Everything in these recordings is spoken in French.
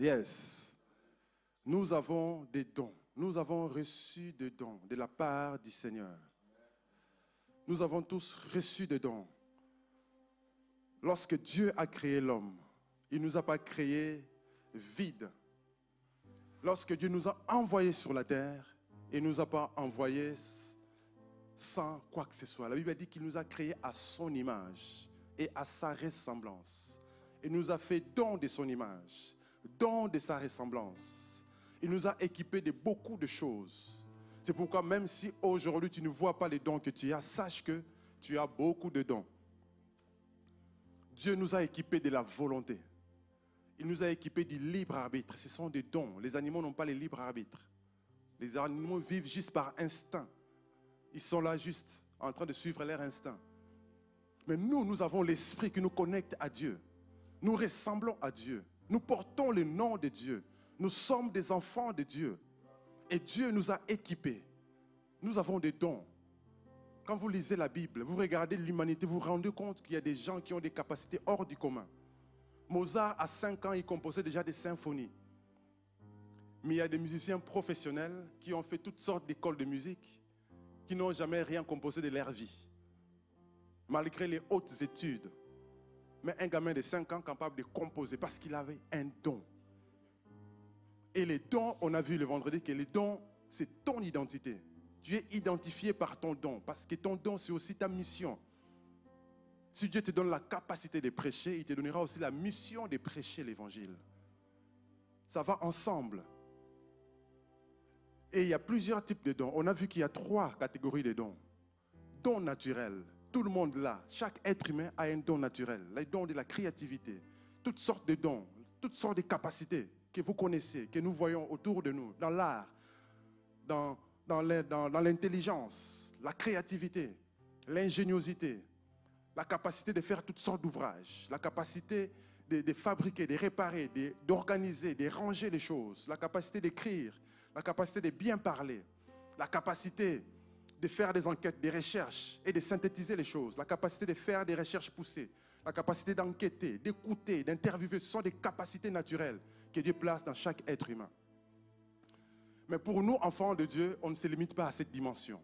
Yes. Nous avons des dons. Nous avons reçu des dons de la part du Seigneur. Nous avons tous reçu des dons. Lorsque Dieu a créé l'homme, il ne nous a pas créé vide. Lorsque Dieu nous a envoyés sur la terre, il ne nous a pas envoyés sans quoi que ce soit. La Bible a dit qu'il nous a créés à son image et à sa ressemblance. Il nous a fait don de son image, don de sa ressemblance. Il nous a équipés de beaucoup de choses. C'est pourquoi même si aujourd'hui tu ne vois pas les dons que tu as, sache que tu as beaucoup de dons. Dieu nous a équipés de la volonté. Il nous a équipés du libre arbitre. Ce sont des dons. Les animaux n'ont pas le libre arbitre. Les animaux vivent juste par instinct. Ils sont là juste en train de suivre leur instinct. Mais nous, nous avons l'esprit qui nous connecte à Dieu. Nous ressemblons à Dieu. Nous portons le nom de Dieu. Nous sommes des enfants de Dieu. Et Dieu nous a équipés. Nous avons des dons. Quand vous lisez la Bible, vous regardez l'humanité, vous vous rendez compte qu'il y a des gens qui ont des capacités hors du commun. Mozart, à 5 ans, il composait déjà des symphonies. Mais il y a des musiciens professionnels qui ont fait toutes sortes d'écoles de musique, qui n'ont jamais rien composé de leur vie, malgré les hautes études. Mais un gamin de 5 ans capable de composer parce qu'il avait un don. Et les dons, on a vu le vendredi que les dons, c'est ton identité. Tu es identifié par ton don, parce que ton don, c'est aussi ta mission. Si Dieu te donne la capacité de prêcher, il te donnera aussi la mission de prêcher l'évangile. Ça va ensemble. Et il y a plusieurs types de dons. On a vu qu'il y a 3 catégories de dons. Dons naturels. Tout le monde là, chaque être humain a un don naturel. Le don de la créativité. Toutes sortes de dons, toutes sortes de capacités que vous connaissez, que nous voyons autour de nous, dans l'art, dans l'intelligence, la créativité, l'ingéniosité, la capacité de faire toutes sortes d'ouvrages, la capacité de fabriquer, de réparer, d'organiser, de ranger les choses, la capacité d'écrire, la capacité de bien parler, la capacité de faire des enquêtes, des recherches et de synthétiser les choses, la capacité de faire des recherches poussées, la capacité d'enquêter, d'écouter, d'interviewer. Ce sont des capacités naturelles que Dieu place dans chaque être humain. Mais pour nous, enfants de Dieu, on ne se limite pas à cette dimension.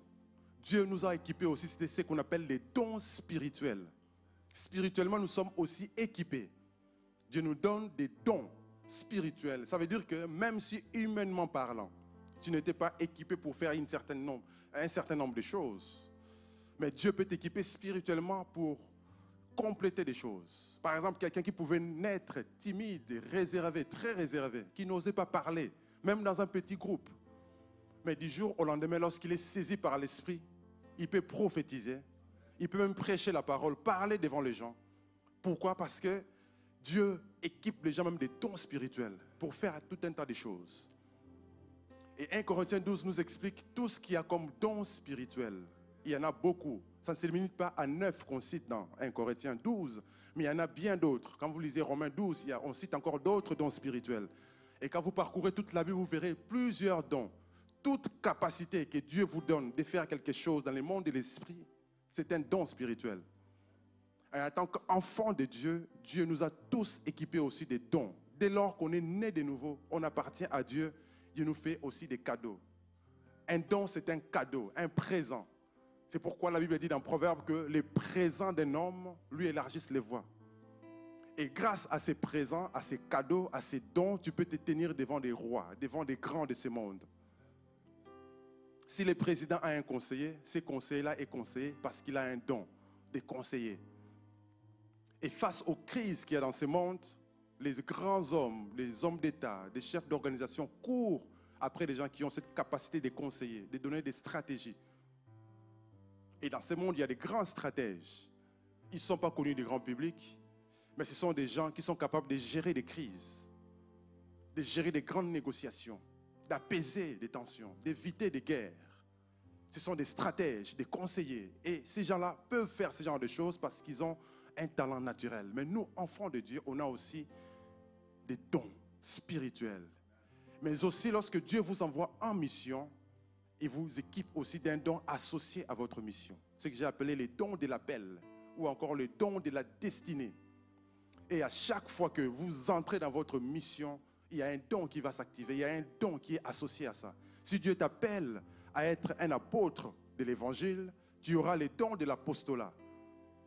Dieu nous a équipés aussi, c'est ce qu'on appelle les dons spirituels. Spirituellement, nous sommes aussi équipés. Dieu nous donne des dons spirituels. Ça veut dire que même si humainement parlant, tu n'étais pas équipé pour faire un certain nombre de choses, mais Dieu peut t'équiper spirituellement pour compléter des choses. Par exemple, quelqu'un qui pouvait naître timide, réservé, très réservé, qui n'osait pas parler, même dans un petit groupe. Mais du jour au lendemain, lorsqu'il est saisi par l'Esprit, il peut prophétiser, il peut même prêcher la parole, parler devant les gens. Pourquoi? Parce que Dieu équipe les gens même des dons spirituels pour faire tout un tas de choses. Et 1 Corinthiens 12 nous explique tout ce qu'il y a comme dons spirituels. Il y en a beaucoup. Ça ne se limite pas à 9 qu'on cite dans 1 Corinthiens 12, mais il y en a bien d'autres. Quand vous lisez Romains 12, on cite encore d'autres dons spirituels. Et quand vous parcourez toute la Bible, vous verrez plusieurs dons. Toute capacité que Dieu vous donne de faire quelque chose dans le monde de l'esprit, c'est un don spirituel. Et en tant qu'enfant de Dieu, Dieu nous a tous équipés aussi des dons. Dès lors qu'on est né de nouveau, on appartient à Dieu. Dieu nous fait aussi des cadeaux. Un don, c'est un cadeau, un présent. C'est pourquoi la Bible dit dans Proverbe que les présents d'un homme lui élargissent les voies. Et grâce à ces présents, à ces cadeaux, à ces dons, tu peux te tenir devant des rois, devant des grands de ce monde. Si le président a un conseiller, ce conseiller-là est conseillé parce qu'il a un don de conseiller. Et face aux crises qu'il y a dans ce monde, les grands hommes, les hommes d'État, les chefs d'organisation courent après les gens qui ont cette capacité de conseiller, de donner des stratégies. Et dans ce monde, il y a des grands stratèges. Ils ne sont pas connus du grand public, mais ce sont des gens qui sont capables de gérer des crises, de gérer des grandes négociations, d'apaiser des tensions, d'éviter des guerres. Ce sont des stratèges, des conseillers. Et ces gens-là peuvent faire ce genre de choses parce qu'ils ont un talent naturel. Mais nous, enfants de Dieu, on a aussi des dons spirituels. Mais aussi, lorsque Dieu vous envoie en mission, il vous équipe aussi d'un don associé à votre mission. Ce que j'ai appelé les dons de l'appel ou encore le don de la destinée. Et à chaque fois que vous entrez dans votre mission, Il y a un don qui va s'activer, il y a un don qui est associé à ça. Si Dieu t'appelle à être un apôtre de l'évangile, tu auras les dons de l'apostolat.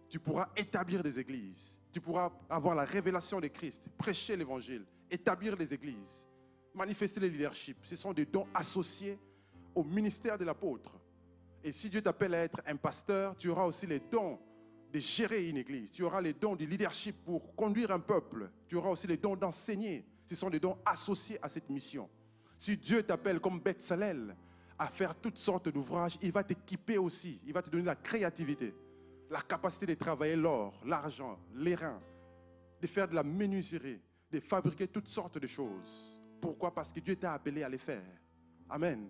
Tu pourras établir des églises. Tu pourras avoir la révélation de Christ, prêcher l'évangile, établir les églises, manifester le leadership. Ce sont des dons associés au ministère de l'apôtre. Et si Dieu t'appelle à être un pasteur, tu auras aussi les dons de gérer une église. Tu auras les dons du leadership pour conduire un peuple. Tu auras aussi les dons d'enseigner. Ce sont des dons associés à cette mission. Si Dieu t'appelle comme Bethsalel à faire toutes sortes d'ouvrages, il va t'équiper aussi. Il va te donner la créativité, la capacité de travailler l'or, l'argent, l'airain, de faire de la menuiserie, de fabriquer toutes sortes de choses. Pourquoi? Parce que Dieu t'a appelé à les faire. Amen.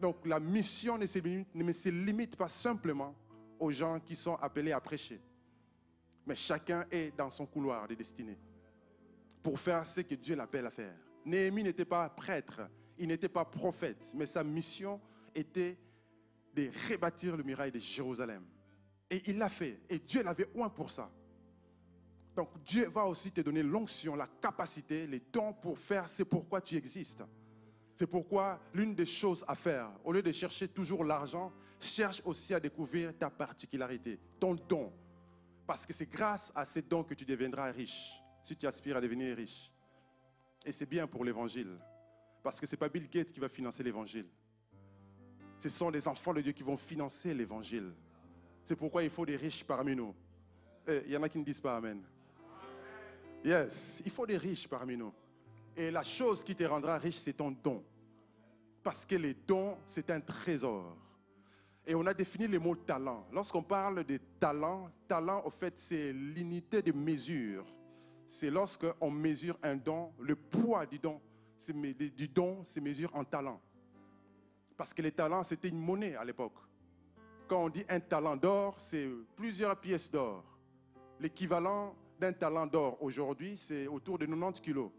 Donc la mission ne se limite pas simplement aux gens qui sont appelés à prêcher. Mais chacun est dans son couloir de destinée pour faire ce que Dieu l'appelle à faire. Néhémie n'était pas prêtre, il n'était pas prophète, mais sa mission était de rebâtir le muraille de Jérusalem. Et il l'a fait, et Dieu l'avait oint pour ça. Donc Dieu va aussi te donner l'onction, la capacité, les dons pour faire ce pourquoi tu existes. C'est pourquoi l'une des choses à faire, au lieu de chercher toujours l'argent, cherche aussi à découvrir ta particularité, ton don. Parce que c'est grâce à ces dons que tu deviendras riche, si tu aspires à devenir riche. Et c'est bien pour l'évangile. Parce que ce n'est pas Bill Gates qui va financer l'évangile. Ce sont les enfants de Dieu qui vont financer l'évangile. C'est pourquoi il faut des riches parmi nous. Il y en a qui ne disent pas Amen. Yes, il faut des riches parmi nous. Et la chose qui te rendra riche, c'est ton don. Parce que les dons, c'est un trésor. Et on a défini le mot talent. Lorsqu'on parle de talent, talent, au fait, c'est l'unité de mesure. C'est lorsqu'on mesure un don, le poids du don se mesure en talent. Parce que les talents, c'était une monnaie à l'époque. Quand on dit un talent d'or, c'est plusieurs pièces d'or. L'équivalent d'un talent d'or aujourd'hui, c'est autour de 90 kilos.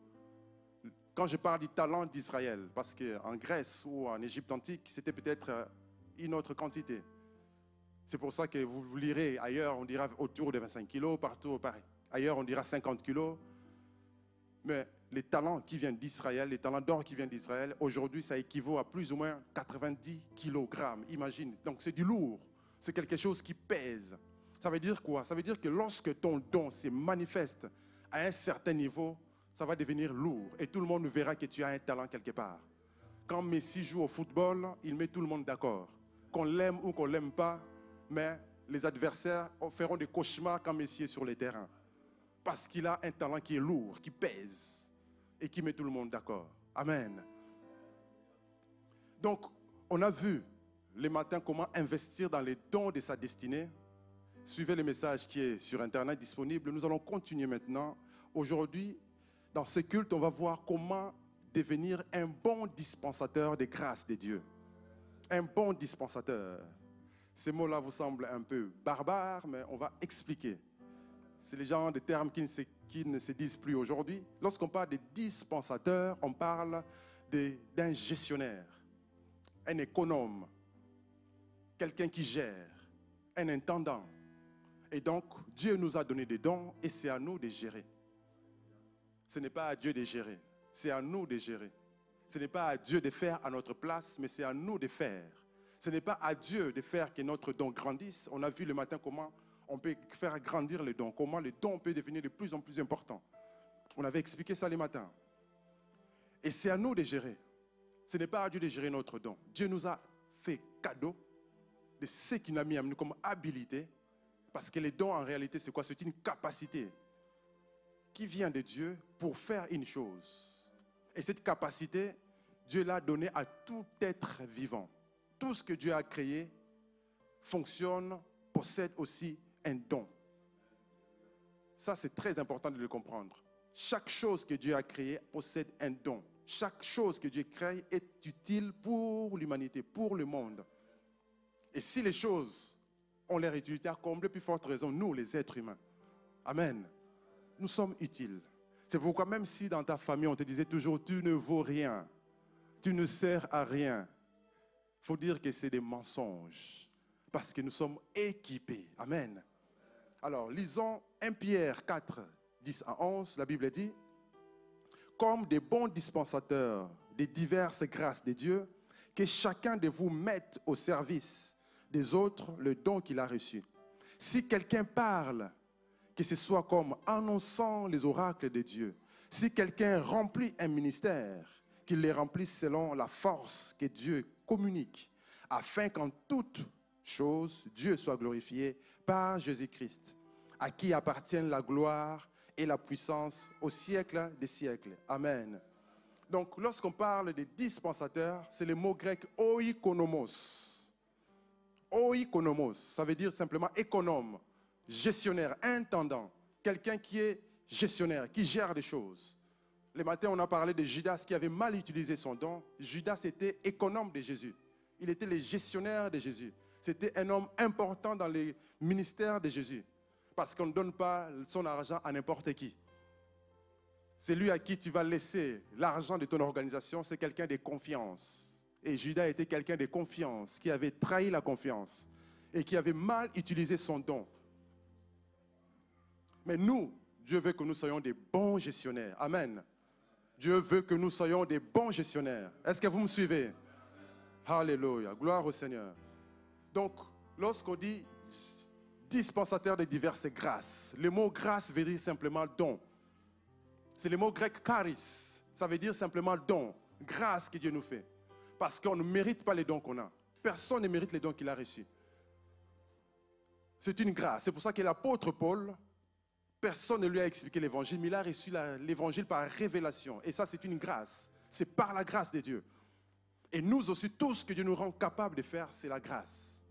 Quand je parle du talent d'Israël, parce qu'en Grèce ou en Égypte antique, c'était peut-être une autre quantité. C'est pour ça que vous lirez ailleurs, on dira autour de 25 kilos, partout pareil. Ailleurs, on dira 50 kilos. Mais les talents qui viennent d'Israël, les talents d'or qui viennent d'Israël, aujourd'hui, ça équivaut à plus ou moins 90 kilogrammes. Imagine. Donc, c'est du lourd. C'est quelque chose qui pèse. Ça veut dire quoi? Ça veut dire que lorsque ton don se manifeste à un certain niveau, ça va devenir lourd. Et tout le monde verra que tu as un talent quelque part. Quand Messi joue au football, il met tout le monde d'accord. Qu'on l'aime ou qu'on ne l'aime pas, mais les adversaires feront des cauchemars quand Messi est sur le terrain. Parce qu'il a un talent qui est lourd, qui pèse et qui met tout le monde d'accord. Amen. Donc, on a vu le matin comment investir dans les dons de sa destinée. Suivez le message qui est sur Internet disponible. Nous allons continuer maintenant. Aujourd'hui, dans ce culte, on va voir comment devenir un bon dispensateur des grâces de Dieu. Un bon dispensateur. Ces mots-là vous semblent un peu barbares, mais on va expliquer. C'est le genre de termes qui ne se disent plus aujourd'hui. Lorsqu'on parle de dispensateur, on parle d'un gestionnaire, un économe, quelqu'un qui gère, un intendant. Et donc, Dieu nous a donné des dons et c'est à nous de gérer. Ce n'est pas à Dieu de gérer, c'est à nous de gérer. Ce n'est pas à Dieu de faire à notre place, mais c'est à nous de faire. Ce n'est pas à Dieu de faire que notre don grandisse. On a vu le matin comment on peut faire grandir les dons, comment les dons peuvent devenir de plus en plus importants. On avait expliqué ça le matin. Et c'est à nous de gérer. Ce n'est pas à Dieu de gérer notre don. Dieu nous a fait cadeau de ce qu'il a mis à nous comme habilité. Parce que les dons, en réalité, c'est quoi? C'est une capacité qui vient de Dieu pour faire une chose. Et cette capacité, Dieu l'a donnée à tout être vivant. Tout ce que Dieu a créé fonctionne, possède aussi un don. Ça, c'est très important de le comprendre. Chaque chose que Dieu a créée possède un don. Chaque chose que Dieu crée est utile pour l'humanité, pour le monde. Et si les choses ont leur utilité, à combler plus forte raison, nous, les êtres humains. Amen. Nous sommes utiles. C'est pourquoi même si dans ta famille, on te disait toujours, tu ne vaux rien, tu ne sers à rien, il faut dire que c'est des mensonges. Parce que nous sommes équipés. Amen. Alors, lisons 1 Pierre 4, 10 à 11. La Bible dit, comme des bons dispensateurs des diverses grâces de Dieu, que chacun de vous mette au service des autres le don qu'il a reçu. Si quelqu'un parle, que ce soit comme annonçant les oracles de Dieu. Si quelqu'un remplit un ministère, qu'il les remplisse selon la force que Dieu communique, afin qu'en toute chose, Dieu soit glorifié par Jésus-Christ, à qui appartiennent la gloire et la puissance au siècle des siècles. Amen. Donc, lorsqu'on parle des dispensateurs, c'est le mot grec oikonomos. Oikonomos, ça veut dire simplement économe, gestionnaire, intendant, quelqu'un qui est gestionnaire, qui gère des choses. Le matin, on a parlé de Judas qui avait mal utilisé son don. Judas était économe de Jésus. Il était le gestionnaire de Jésus. C'était un homme important dans les ministères de Jésus. Parce qu'on ne donne pas son argent à n'importe qui. C'est lui à qui tu vas laisser l'argent de ton organisation, c'est quelqu'un de confiance. Et Judas était quelqu'un de confiance, qui avait trahi la confiance et qui avait mal utilisé son don. Mais nous, Dieu veut que nous soyons des bons gestionnaires. Amen. Dieu veut que nous soyons des bons gestionnaires. Est-ce que vous me suivez? Alléluia. Gloire au Seigneur. Donc, lorsqu'on dit dispensateur de diverses grâces, le mot grâce veut dire simplement don. C'est le mot grec charis. Ça veut dire simplement don, grâce que Dieu nous fait. Parce qu'on ne mérite pas les dons qu'on a. Personne ne mérite les dons qu'il a reçus. C'est une grâce. C'est pour ça que l'apôtre Paul, personne ne lui a expliqué l'évangile, mais il a reçu l'évangile par révélation. Et ça, c'est une grâce. C'est par la grâce de Dieu. Et nous aussi, tout ce que Dieu nous rend capable de faire, c'est la grâce.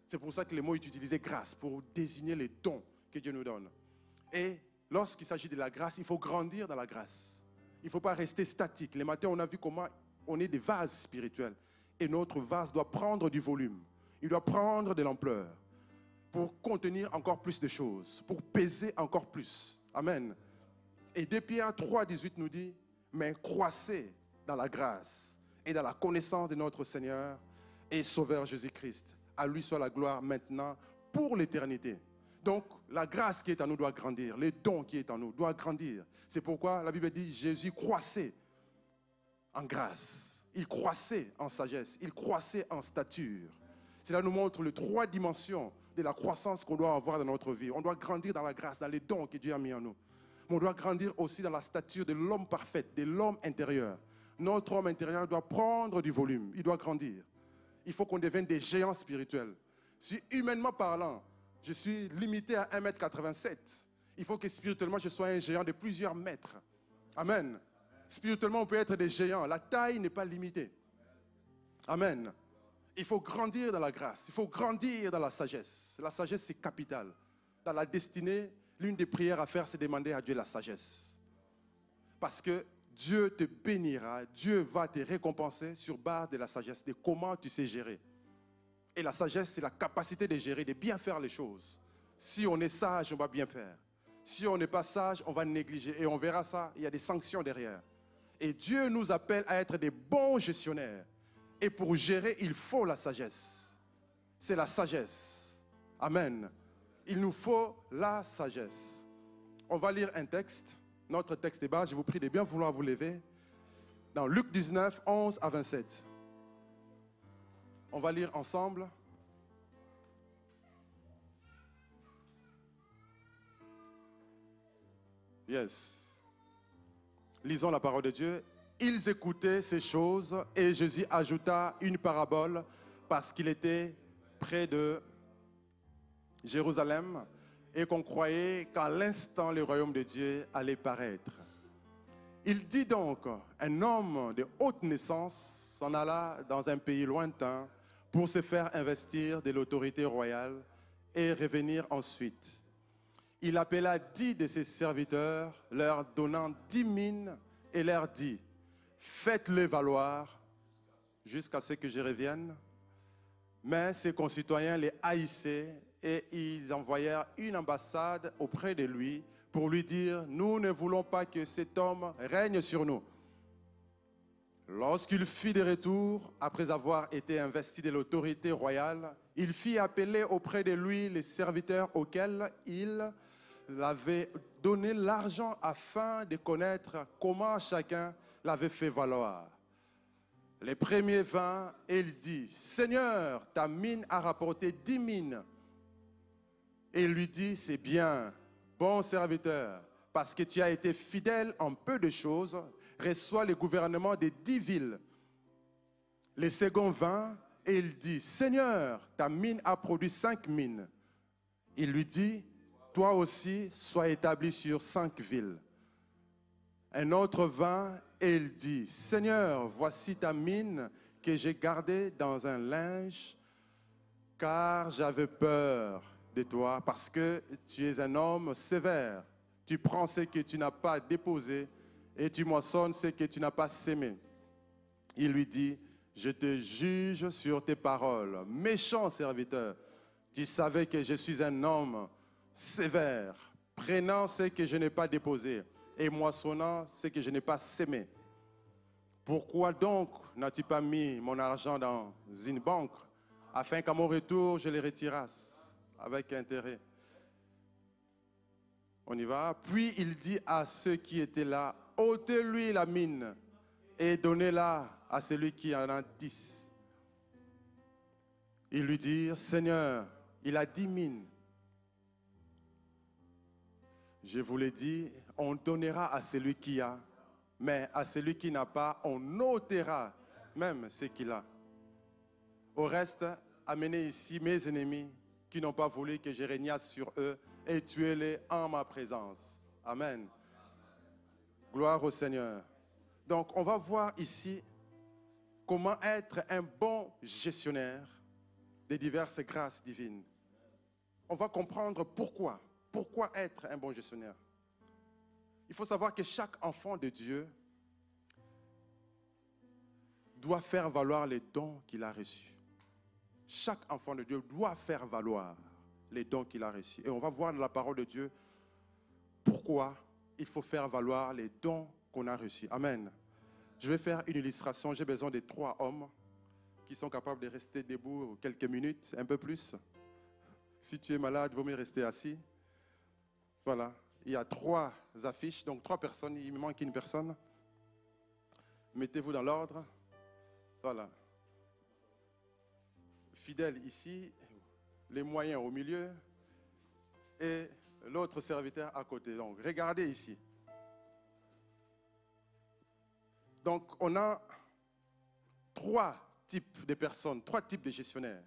C'est pour ça que le mot est utilisé grâce, pour désigner les dons que Dieu nous donne. Et lorsqu'il s'agit de la grâce, il faut grandir dans la grâce. Il ne faut pas rester statique. Les matins, on a vu comment on est des vases spirituels. Et notre vase doit prendre du volume. Il doit prendre de l'ampleur pour contenir encore plus de choses, pour peser encore plus. Amen. Et 2 Pierre 3, 18 nous dit, mais croissez dans la grâce et dans la connaissance de notre Seigneur et Sauveur Jésus-Christ. À lui soit la gloire maintenant pour l'éternité. Donc, la grâce qui est en nous doit grandir. Les dons qui est en nous doivent grandir. C'est pourquoi la Bible dit, Jésus croissait en grâce. Il croissait en sagesse. Il croissait en stature. Cela nous montre les 3 dimensions de la croissance qu'on doit avoir dans notre vie. On doit grandir dans la grâce, dans les dons que Dieu a mis en nous. Mais on doit grandir aussi dans la stature de l'homme parfait, de l'homme intérieur. Notre homme intérieur doit prendre du volume. Il doit grandir. Il faut qu'on devienne des géants spirituels. Si humainement parlant, je suis limité à 1,87 m, il faut que spirituellement, je sois un géant de plusieurs mètres. Amen. Spirituellement, on peut être des géants. La taille n'est pas limitée. Amen. Il faut grandir dans la grâce. Il faut grandir dans la sagesse. La sagesse, c'est capital. Dans la destinée, l'une des prières à faire, c'est demander à Dieu la sagesse. Parce que Dieu te bénira, Dieu va te récompenser sur base de la sagesse, de comment tu sais gérer. Et la sagesse, c'est la capacité de gérer, de bien faire les choses. Si on est sage, on va bien faire. Si on n'est pas sage, on va négliger. Et on verra ça, il y a des sanctions derrière. Et Dieu nous appelle à être des bons gestionnaires. Et pour gérer, il faut la sagesse. C'est la sagesse. Amen. Il nous faut la sagesse. On va lire un texte. Notre texte est bas, je vous prie de bien vouloir vous lever. Dans Luc 19, 11 à 27. On va lire ensemble. Yes. Lisons la parole de Dieu. Ils écoutaient ces choses et Jésus ajouta une parabole parce qu'il était près de Jérusalem et qu'on croyait qu'à l'instant le royaume de Dieu allait paraître. Il dit donc, un homme de haute naissance s'en alla dans un pays lointain pour se faire investir de l'autorité royale et revenir ensuite. Il appela 10 de ses serviteurs, leur donnant 10 mines et leur dit, faites-les valoir jusqu'à ce que je revienne. Mais ses concitoyens les haïssaient et ils envoyèrent une ambassade auprès de lui pour lui dire, nous ne voulons pas que cet homme règne sur nous. Lorsqu'il fit de retour, après avoir été investi de l'autorité royale, il fit appeler auprès de lui les serviteurs auxquels il l'avait donné l'argent afin de connaître comment chacun l'avait fait valoir. Les premiers 20, et il dit, Seigneur, ta mine a rapporté 10 mines. Et il lui dit, c'est bien, bon serviteur, parce que tu as été fidèle en peu de choses, reçois le gouvernement des 10 villes. Les seconds 20, et il dit, Seigneur, ta mine a produit 5 mines. Il lui dit, toi aussi, sois établi sur 5 villes. Un autre vint et il dit, Seigneur, voici ta mine que j'ai gardée dans un linge, car j'avais peur de toi, parce que tu es un homme sévère. Tu prends ce que tu n'as pas déposé et tu moissonnes ce que tu n'as pas sémé. Il lui dit, je te juge sur tes paroles. Méchant serviteur, tu savais que je suis un homme sévère, prenant ce que je n'ai pas déposé et moissonnant ce que je n'ai pas sémé. Pourquoi donc n'as-tu pas mis mon argent dans une banque afin qu'à mon retour, je le retirasse avec intérêt? On y va. Puis il dit à ceux qui étaient là, ôtez-lui la mine et donnez-la à celui qui en a 10. Ils lui dirent, Seigneur, il a 10 mines. Je vous l'ai dit, on donnera à celui qui a, mais à celui qui n'a pas, on ôtera même ce qu'il a. Au reste, amenez ici mes ennemis qui n'ont pas voulu que je régnasse sur eux et tuez-les en ma présence. Amen. Gloire au Seigneur. Donc, on va voir ici comment être un bon gestionnaire des diverses grâces divines. On va comprendre pourquoi. Pourquoi être un bon gestionnaire? Il faut savoir que chaque enfant de Dieu doit faire valoir les dons qu'il a reçus. Chaque enfant de Dieu doit faire valoir les dons qu'il a reçus. Et on va voir dans la parole de Dieu pourquoi il faut faire valoir les dons qu'on a reçus. Amen. Je vais faire une illustration. J'ai besoin de 3 hommes qui sont capables de rester debout quelques minutes, un peu plus. Si tu es malade, il vaut mieux rester assis. Voilà. Il y a 3 affiches, donc 3 personnes. Il me manque une personne. Mettez-vous dans l'ordre. Voilà. Fidèle ici, les moyens au milieu et l'autre serviteur à côté. Donc, regardez ici. Donc, on a 3 types de personnes, 3 types de gestionnaires.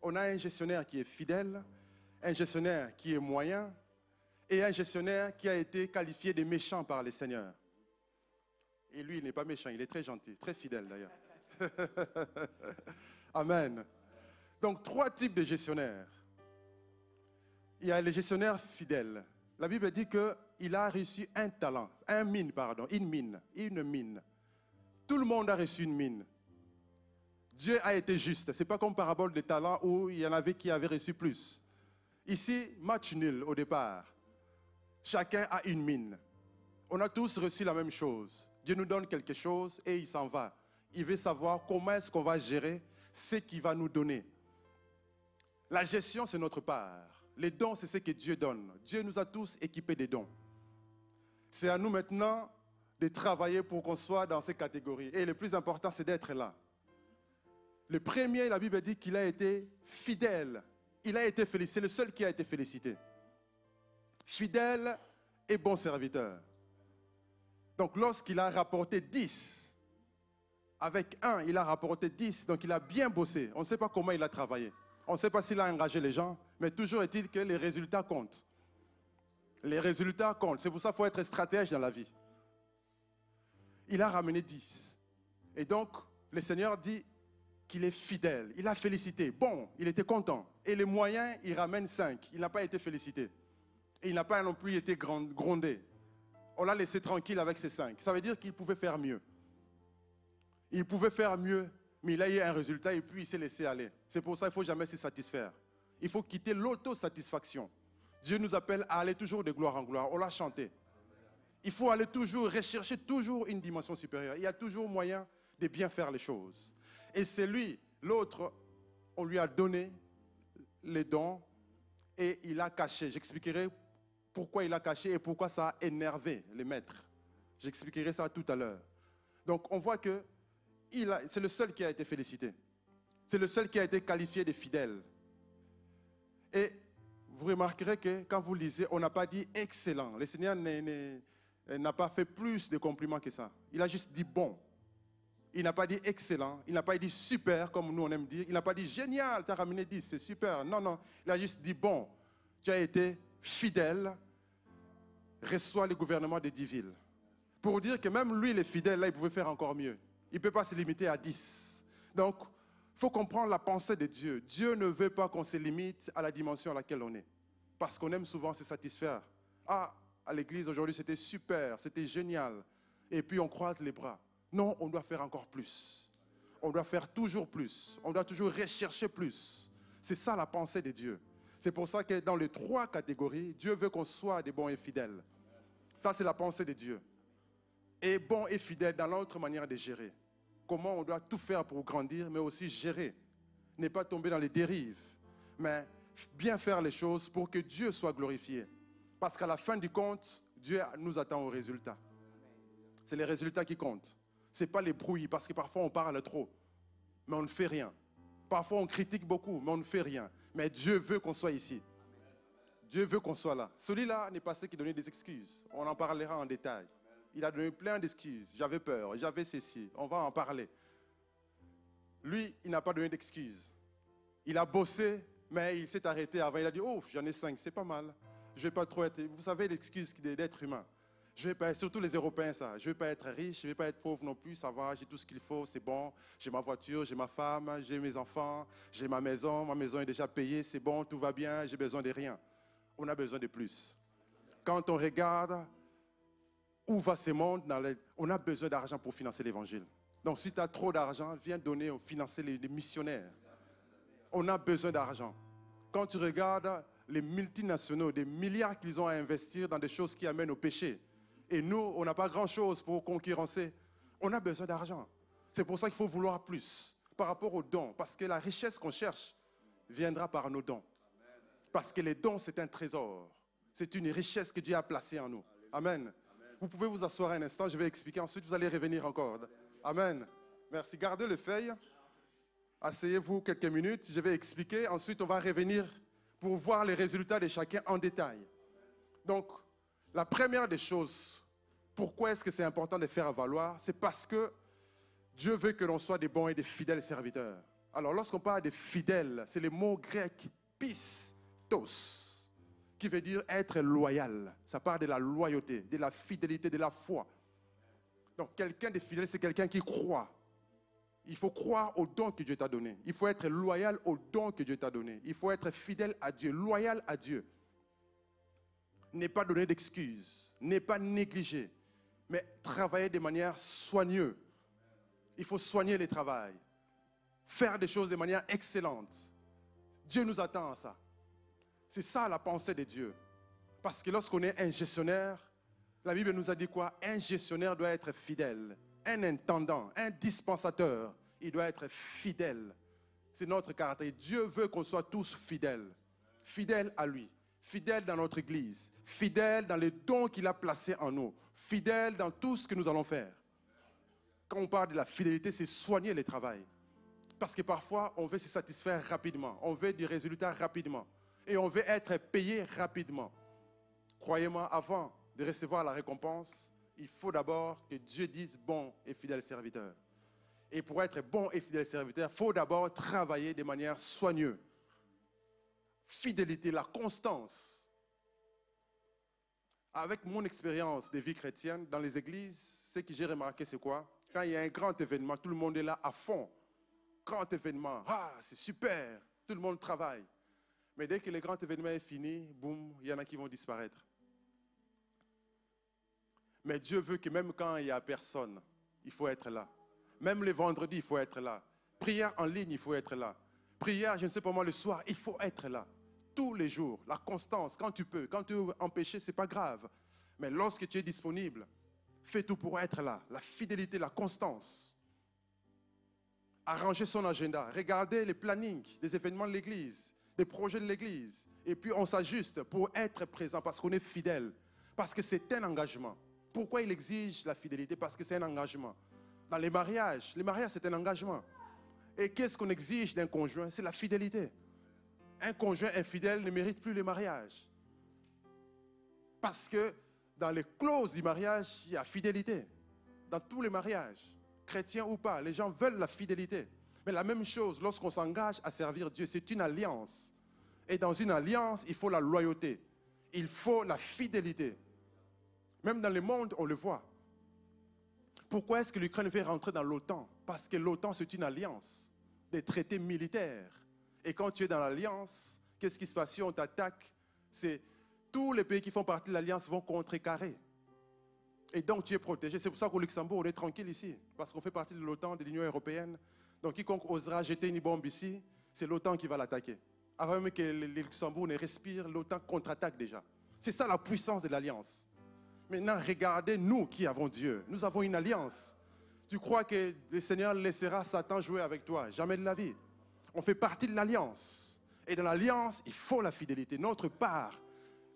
On a un gestionnaire qui est fidèle, un gestionnaire qui est moyen et un gestionnaire qui a été qualifié de méchant par les seigneurs. Et lui, il n'est pas méchant, il est très gentil, très fidèle d'ailleurs. Amen. Donc, 3 types de gestionnaires. Il y a les gestionnaires fidèles. La Bible dit qu'il a reçu un talent, une mine. Tout le monde a reçu une mine. Dieu a été juste. Ce n'est pas comme parabole des talents où il y en avait qui avaient reçu plus. Ici, match nul au départ. Chacun a une mine. On a tous reçu la même chose. Dieu nous donne quelque chose et il s'en va. Il veut savoir comment est-ce qu'on va gérer ce qu'il va nous donner. La gestion, c'est notre part. Les dons, c'est ce que Dieu donne. Dieu nous a tous équipés des dons. C'est à nous maintenant de travailler pour qu'on soit dans ces catégories. Et le plus important, c'est d'être là. Le premier, la Bible dit qu'il a été fidèle. Il a été félicité. C'est le seul qui a été félicité. Fidèle et bon serviteur. Donc, lorsqu'il a rapporté 10, avec 1, il a rapporté 10. Donc, il a bien bossé. On ne sait pas comment il a travaillé. On ne sait pas s'il a engagé les gens. Mais toujours est-il que les résultats comptent. Les résultats comptent. C'est pour ça qu'il faut être stratège dans la vie. Il a ramené 10. Et donc, le Seigneur dit qu'il est fidèle. Il a félicité. Bon, il était content. Et les moyens, il ramène 5. Il n'a pas été félicité. Et il n'a pas non plus été grondé. On l'a laissé tranquille avec ses 5. Ça veut dire qu'il pouvait faire mieux. Il pouvait faire mieux, mais il a eu un résultat et puis il s'est laissé aller. C'est pour ça qu'il ne faut jamais se satisfaire. Il faut quitter l'autosatisfaction. Dieu nous appelle à aller toujours de gloire en gloire. On l'a chanté. Il faut aller toujours, rechercher toujours une dimension supérieure. Il y a toujours moyen de bien faire les choses. Et c'est lui, l'autre, on lui a donné les dons et il a caché. J'expliquerai pourquoi il a caché et pourquoi ça a énervé les maîtres. J'expliquerai ça tout à l'heure. Donc on voit que c'est le seul qui a été félicité. C'est le seul qui a été qualifié de fidèle. Et vous remarquerez que quand vous lisez, on n'a pas dit excellent. Le Seigneur n'a pas fait plus de compliments que ça. Il a juste dit bon. Il n'a pas dit excellent. Il n'a pas dit super, comme nous on aime dire. Il n'a pas dit génial, tu as ramené 10, c'est super. Non, non. Il a juste dit bon. Tu as été fidèle. Reçois le gouvernement des 10 villes. Pour dire que même lui, il est fidèle, là, il pouvait faire encore mieux. Il ne peut pas se limiter à 10. Donc, il faut comprendre la pensée de Dieu. Dieu ne veut pas qu'on se limite à la dimension à laquelle on est. Parce qu'on aime souvent se satisfaire. Ah, à l'église aujourd'hui, c'était super, c'était génial. Et puis on croise les bras. Non, on doit faire encore plus. On doit faire toujours plus. On doit toujours rechercher plus. C'est ça la pensée de Dieu. C'est pour ça que dans les 3 catégories, Dieu veut qu'on soit des bons et fidèles. Ça, c'est la pensée de Dieu. Et bon et fidèle dans notre manière de gérer. Comment on doit tout faire pour grandir, mais aussi gérer. Ne pas tomber dans les dérives, mais bien faire les choses pour que Dieu soit glorifié. Parce qu'à la fin du compte, Dieu nous attend au résultat. C'est les résultats qui comptent. Ce n'est pas les bruits, parce que parfois on parle trop, mais on ne fait rien. Parfois on critique beaucoup, mais on ne fait rien. Mais Dieu veut qu'on soit ici. Dieu veut qu'on soit là. Celui-là n'est pas celui qui donnait des excuses. On en parlera en détail. Il a donné plein d'excuses. J'avais peur, j'avais ceci. On va en parler. Lui, il n'a pas donné d'excuses. Il a bossé, mais il s'est arrêté avant. Il a dit, oh, j'en ai 5, c'est pas mal. Je ne vais pas trop être... Vous savez l'excuse d'être humain. Je vais pas, surtout les Européens, ça. Je ne vais pas être riche, je ne vais pas être pauvre non plus, ça va, j'ai tout ce qu'il faut, c'est bon. J'ai ma voiture, j'ai ma femme, j'ai mes enfants, j'ai ma maison est déjà payée, c'est bon, tout va bien, j'ai besoin de rien. On a besoin de plus. Quand on regarde où va ce monde, on a besoin d'argent pour financer l'évangile. Donc si tu as trop d'argent, viens donner, financer les missionnaires. On a besoin d'argent. Quand tu regardes les multinationaux, des milliards qu'ils ont à investir dans des choses qui amènent au péché, et nous, on n'a pas grand-chose pour concurrencer. On a besoin d'argent. C'est pour ça qu'il faut vouloir plus par rapport aux dons. Parce que la richesse qu'on cherche viendra par nos dons. Parce que les dons, c'est un trésor. C'est une richesse que Dieu a placée en nous. Amen. Vous pouvez vous asseoir un instant, je vais expliquer. Ensuite, vous allez revenir encore. Amen. Merci. Gardez les feuilles. Asseyez-vous quelques minutes. Je vais expliquer. Ensuite, on va revenir pour voir les résultats de chacun en détail. Donc, la première des choses, pourquoi est-ce que c'est important de faire valoir? C'est parce que Dieu veut que l'on soit des bons et des fidèles serviteurs. Alors, lorsqu'on parle de fidèles, c'est le mot grec pistos, qui veut dire être loyal. Ça parle de la loyauté, de la fidélité, de la foi. Donc, quelqu'un de fidèle, c'est quelqu'un qui croit. Il faut croire au don que Dieu t'a donné. Il faut être loyal au don que Dieu t'a donné. Il faut être fidèle à Dieu, loyal à Dieu. N'est pas donner d'excuses, n'est pas négliger, mais travailler de manière soigneuse. Il faut soigner les travails, faire des choses de manière excellente. Dieu nous attend à ça. C'est ça la pensée de Dieu. Parce que lorsqu'on est un gestionnaire, la Bible nous a dit quoi? Un gestionnaire doit être fidèle. Un intendant, un dispensateur, il doit être fidèle. C'est notre caractère. Dieu veut qu'on soit tous fidèles. Fidèles à lui. Fidèles dans notre église. Fidèles dans les dons qu'il a placés en nous. Fidèles dans tout ce que nous allons faire. Quand on parle de la fidélité, c'est soigner le travail. Parce que parfois, on veut se satisfaire rapidement. On veut des résultats rapidement. Et on veut être payé rapidement. Croyez-moi, avant de recevoir la récompense, il faut d'abord que Dieu dise bon et fidèle serviteur. Et pour être bon et fidèle serviteur, il faut d'abord travailler de manière soigneuse. Fidélité, la constance. Avec mon expérience de vie chrétienne dans les églises, ce que j'ai remarqué, c'est quoi? Quand il y a un grand événement, tout le monde est là à fond. Grand événement, ah, c'est super, tout le monde travaille. Mais dès que le grand événement est fini, boum, il y en a qui vont disparaître. Mais Dieu veut que même quand il n'y a personne, il faut être là. Même les vendredis, il faut être là. Prière en ligne, il faut être là. Prière, je ne sais pas moi, le soir, il faut être là. Tous les jours, la constance, quand tu peux. Quand tu es empêché, ce n'est pas grave. Mais lorsque tu es disponible, fais tout pour être là. La fidélité, la constance. Arranger son agenda. Regardez les plannings des événements de l'église. des projets de l'Église. Et puis on s'ajuste pour être présent parce qu'on est fidèle. Parce que c'est un engagement. Pourquoi il exige la fidélité? Parce que c'est un engagement. Dans les mariages c'est un engagement. Et qu'est-ce qu'on exige d'un conjoint? C'est la fidélité. Un conjoint infidèle ne mérite plus le mariage. Parce que dans les clauses du mariage, il y a fidélité. Dans tous les mariages, chrétiens ou pas, les gens veulent la fidélité. Mais la même chose, lorsqu'on s'engage à servir Dieu, c'est une alliance. Et dans une alliance, il faut la loyauté. Il faut la fidélité. Même dans le monde, on le voit. Pourquoi est-ce que l'Ukraine veut rentrer dans l'OTAN? Parce que l'OTAN, c'est une alliance, des traités militaires. Et quand tu es dans l'alliance, qu'est-ce qui se passe si on t'attaque? C'est tous les pays qui font partie de l'alliance vont contrecarrer. Et donc tu es protégé. C'est pour ça qu'au Luxembourg, on est tranquille ici. Parce qu'on fait partie de l'OTAN, de l'Union européenne. Donc quiconque osera jeter une bombe ici, c'est l'OTAN qui va l'attaquer. Avant même que le Luxembourg ne respire, l'OTAN contre-attaque déjà. C'est ça la puissance de l'alliance. Maintenant, regardez nous qui avons Dieu. Nous avons une alliance. Tu crois que le Seigneur laissera Satan jouer avec toi? Jamais de la vie. On fait partie de l'alliance. Et dans l'alliance, il faut la fidélité. Notre part,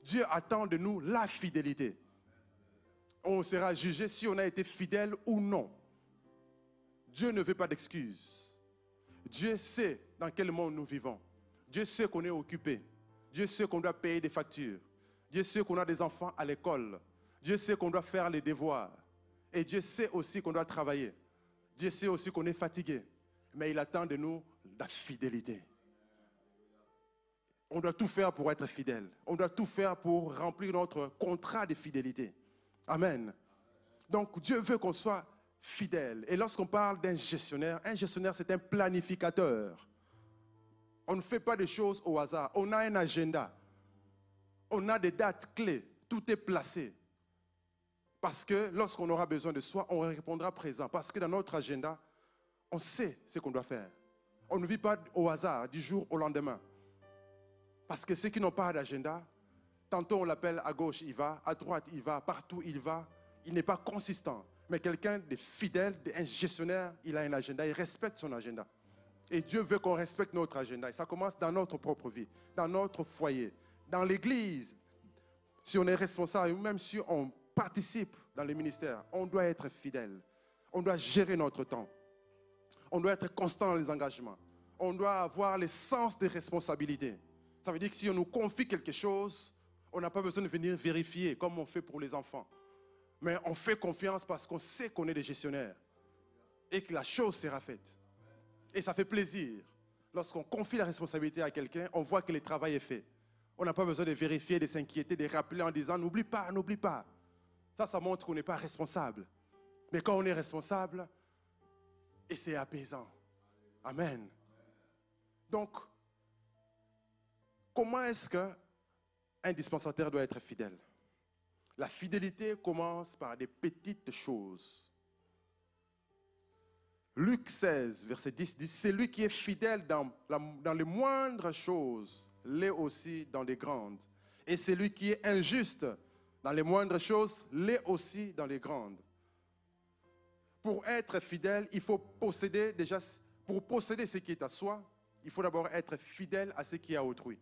Dieu attend de nous la fidélité. On sera jugé si on a été fidèle ou non. Dieu ne veut pas d'excuses. Dieu sait dans quel monde nous vivons. Dieu sait qu'on est occupé. Dieu sait qu'on doit payer des factures. Dieu sait qu'on a des enfants à l'école. Dieu sait qu'on doit faire les devoirs. Et Dieu sait aussi qu'on doit travailler. Dieu sait aussi qu'on est fatigué. Mais il attend de nous la fidélité. On doit tout faire pour être fidèle. On doit tout faire pour remplir notre contrat de fidélité. Amen. Donc Dieu veut qu'on soit fidèle. Et lorsqu'on parle un gestionnaire c'est un planificateur. On ne fait pas des choses au hasard. On a un agenda. On a des dates clés. Tout est placé. Parce que lorsqu'on aura besoin de soi, on répondra présent. Parce que dans notre agenda, on sait ce qu'on doit faire. On ne vit pas au hasard, du jour au lendemain. Parce que ceux qui n'ont pas d'agenda, tantôt on l'appelle à gauche, il va, à droite, il va, partout il va. Il n'est pas consistant. Mais quelqu'un de fidèle, un gestionnaire, il a un agenda, il respecte son agenda. Et Dieu veut qu'on respecte notre agenda. Et ça commence dans notre propre vie, dans notre foyer, dans l'église. Si on est responsable, ou même si on participe dans les ministères, on doit être fidèle. On doit gérer notre temps. On doit être constant dans les engagements. On doit avoir le sens des responsabilités. Ça veut dire que si on nous confie quelque chose, on n'a pas besoin de venir vérifier comme on fait pour les enfants. Mais on fait confiance parce qu'on sait qu'on est des gestionnaires et que la chose sera faite. Et ça fait plaisir. Lorsqu'on confie la responsabilité à quelqu'un, on voit que le travail est fait. On n'a pas besoin de vérifier, de s'inquiéter, de rappeler en disant « n'oublie pas, n'oublie pas ». Ça montre qu'on n'est pas responsable. Mais quand on est responsable, et c'est apaisant. Amen. Donc, comment est-ce qu'un dispensateur doit être fidèle? La fidélité commence par des petites choses. Luc 16, verset 10 dit « Celui qui est fidèle dans les moindres choses l'est aussi dans les grandes. Et celui qui est injuste dans les moindres choses l'est aussi dans les grandes. » Pour être fidèle, il faut posséder déjà, pour posséder ce qui est à soi, il faut d'abord être fidèle à ce qui est à autrui.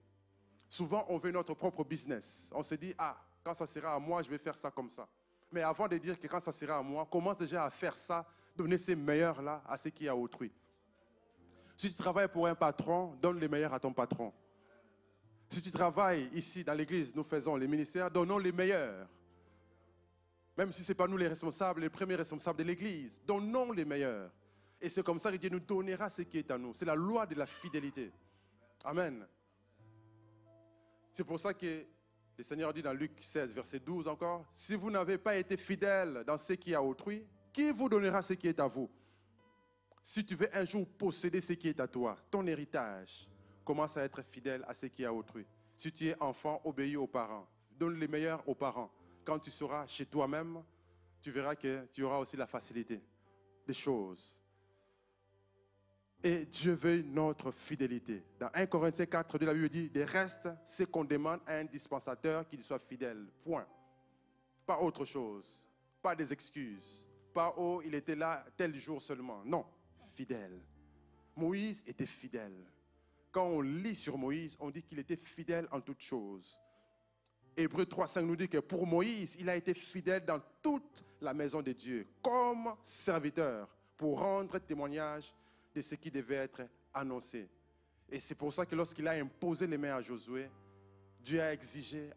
Souvent, on veut notre propre business. On se dit, ah, quand ça sera à moi, je vais faire ça comme ça. Mais avant de dire que quand ça sera à moi, commence déjà à faire ça, donner ces meilleurs là à ce qui est à autrui. Si tu travailles pour un patron, donne les meilleurs à ton patron. Si tu travailles ici dans l'église, nous faisons les ministères, donnons les meilleurs. Même si ce n'est pas nous les responsables, les premiers responsables de l'église, donnons les meilleurs. Et c'est comme ça que Dieu nous donnera ce qui est à nous. C'est la loi de la fidélité. Amen. C'est pour ça que le Seigneur dit dans Luc 16, verset 12 encore, « Si vous n'avez pas été fidèle dans ce qui est à autrui, qui vous donnera ce qui est à vous? Si tu veux un jour posséder ce qui est à toi, ton héritage, commence à être fidèle à ce qui est à autrui. Si tu es enfant, obéis aux parents. Donne les meilleurs aux parents. Quand tu seras chez toi-même, tu verras que tu auras aussi la facilité des choses. Et Dieu veut notre fidélité. Dans 1 Corinthiens 4, la Bible dit, des restes, c'est qu'on demande à un dispensateur qu'il soit fidèle. Point. Pas autre chose. Pas des excuses. Pas, oh, il était là tel jour seulement. Non, fidèle. Moïse était fidèle. quand on lit sur Moïse, on dit qu'il était fidèle en toutes choses. Hébreux 3,5 nous dit que pour Moïse, il a été fidèle dans toute la maison de Dieu, comme serviteur, pour rendre témoignage de ce qui devait être annoncé. Et c'est pour ça que lorsqu'il a imposé les mains à Josué, Dieu a exigé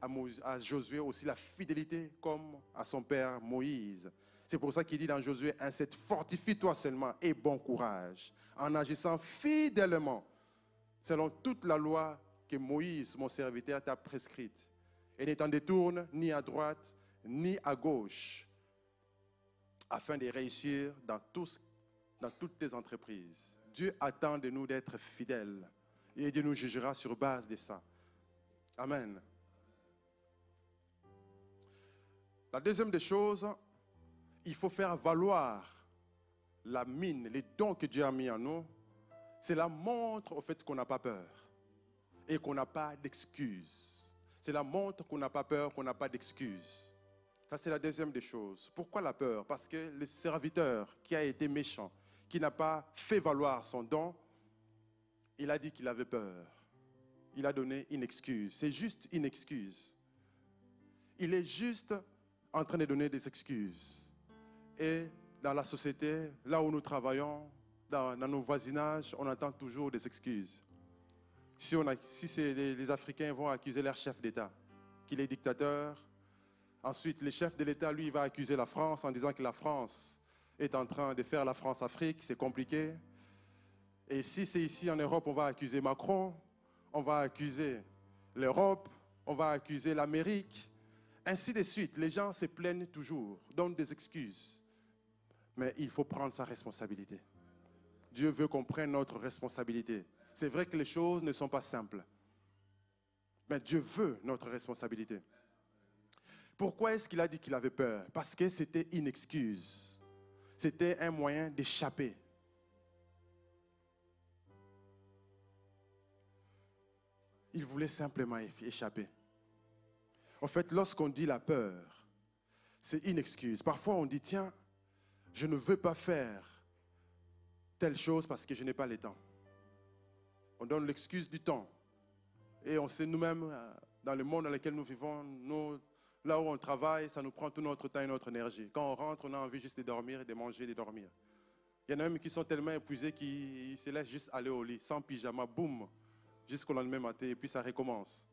à Josué aussi la fidélité comme à son père Moïse. C'est pour ça qu'il dit dans Josué 1,7, fortifie-toi seulement et bon courage, en agissant fidèlement, selon toute la loi que Moïse, mon serviteur, t'a prescrite. Et ne t'en détourne ni à droite, ni à gauche, afin de réussir dans toutes tes entreprises. Dieu attend de nous d'être fidèles et Dieu nous jugera sur base de ça. Amen. La deuxième des choses, il faut faire valoir la mine, les dons que Dieu a mis en nous. Cela montre au fait qu'on n'a pas peur et qu'on n'a pas d'excuses. Cela montre qu'on n'a pas peur, qu'on n'a pas d'excuses. Ça, c'est la deuxième des choses. Pourquoi la peur? Parce que le serviteur qui a été méchant, qui n'a pas fait valoir son don, il a dit qu'il avait peur. Il a donné une excuse. C'est juste une excuse. Il est juste en train de donner des excuses. Et dans la société, là où nous travaillons, dans nos voisinages, on entend toujours des excuses. Si les Africains vont accuser leur chef d'État, qu'il est dictateur, ensuite le chef de l'État, lui, va accuser la France en disant que la France est en train de faire la France-Afrique, c'est compliqué. Et si c'est ici en Europe, on va accuser Macron, on va accuser l'Europe, on va accuser l'Amérique, ainsi de suite. Les gens se plaignent toujours, donnent des excuses. Mais il faut prendre sa responsabilité. Dieu veut qu'on prenne notre responsabilité. C'est vrai que les choses ne sont pas simples. Mais Dieu veut notre responsabilité. Pourquoi est-ce qu'il a dit qu'il avait peur? Parce que c'était une excuse. C'était un moyen d'échapper. Il voulait simplement échapper. En fait, lorsqu'on dit la peur, c'est une excuse. Parfois, on dit, tiens, je ne veux pas faire telle chose parce que je n'ai pas le temps. On donne l'excuse du temps. Et on sait nous-mêmes, dans le monde dans lequel nous vivons, là où on travaille, ça nous prend tout notre temps et notre énergie. Quand on rentre, on a envie juste de dormir, de manger, de dormir. Il y en a même qui sont tellement épuisés qu'ils se laissent juste aller au lit, sans pyjama, boum, jusqu'au lendemain matin, et puis ça recommence.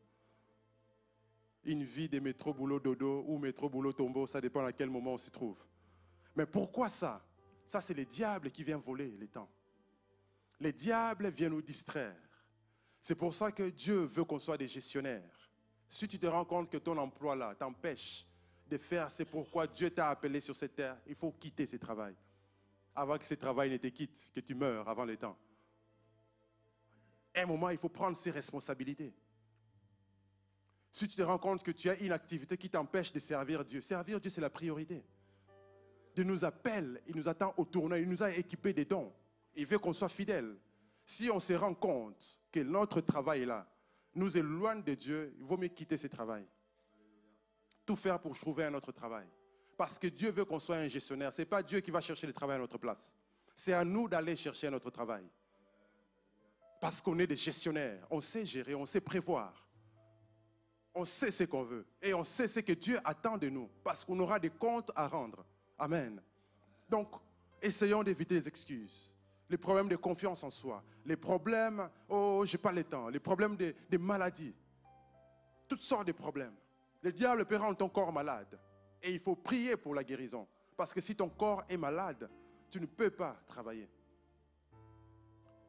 Une vie de métro, boulot, dodo, ou métro, boulot, tombeau, ça dépend à quel moment on s'y trouve. Mais pourquoi ça? Ça, c'est le diable qui vient voler le temps. Les diables viennent nous distraire. C'est pour ça que Dieu veut qu'on soit des gestionnaires. Si tu te rends compte que ton emploi là t'empêche de faire ce pourquoi Dieu t'a appelé sur cette terre, il faut quitter ce travail. Avant que ce travail ne te quitte, que tu meurs avant le temps. À un moment, il faut prendre ses responsabilités. Si tu te rends compte que tu as une activité qui t'empêche de servir Dieu, c'est la priorité. Dieu nous appelle, il nous attend au tournant, il nous a équipés des dons. Il veut qu'on soit fidèles. Si on se rend compte que notre travail là nous éloigne de Dieu, il vaut mieux quitter ce travail. Tout faire pour trouver un autre travail. Parce que Dieu veut qu'on soit un gestionnaire. Ce n'est pas Dieu qui va chercher le travail à notre place. C'est à nous d'aller chercher notre travail. Parce qu'on est des gestionnaires. On sait gérer, on sait prévoir. On sait ce qu'on veut. Et on sait ce que Dieu attend de nous. Parce qu'on aura des comptes à rendre. Amen. Donc, essayons d'éviter les excuses. Les problèmes de confiance en soi. Les problèmes, oh, je n'ai pas le temps. Les problèmes de maladies. Toutes sortes de problèmes. Le diable peut rendre ton corps malade. Et il faut prier pour la guérison. Parce que si ton corps est malade, tu ne peux pas travailler.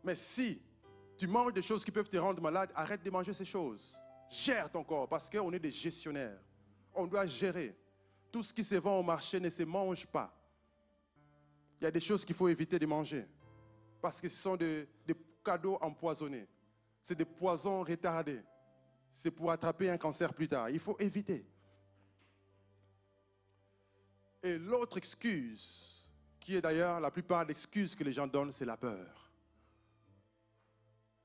Mais si tu manges des choses qui peuvent te rendre malade, arrête de manger ces choses. Gère ton corps parce qu'on est des gestionnaires. On doit gérer. Tout ce qui se vend au marché ne se mange pas. Il y a des choses qu'il faut éviter de manger. Parce que ce sont des cadeaux empoisonnés. C'est des poisons retardés. C'est pour attraper un cancer plus tard. Il faut éviter. Et l'autre excuse, qui est d'ailleurs la plupart des excuses que les gens donnent, c'est la peur.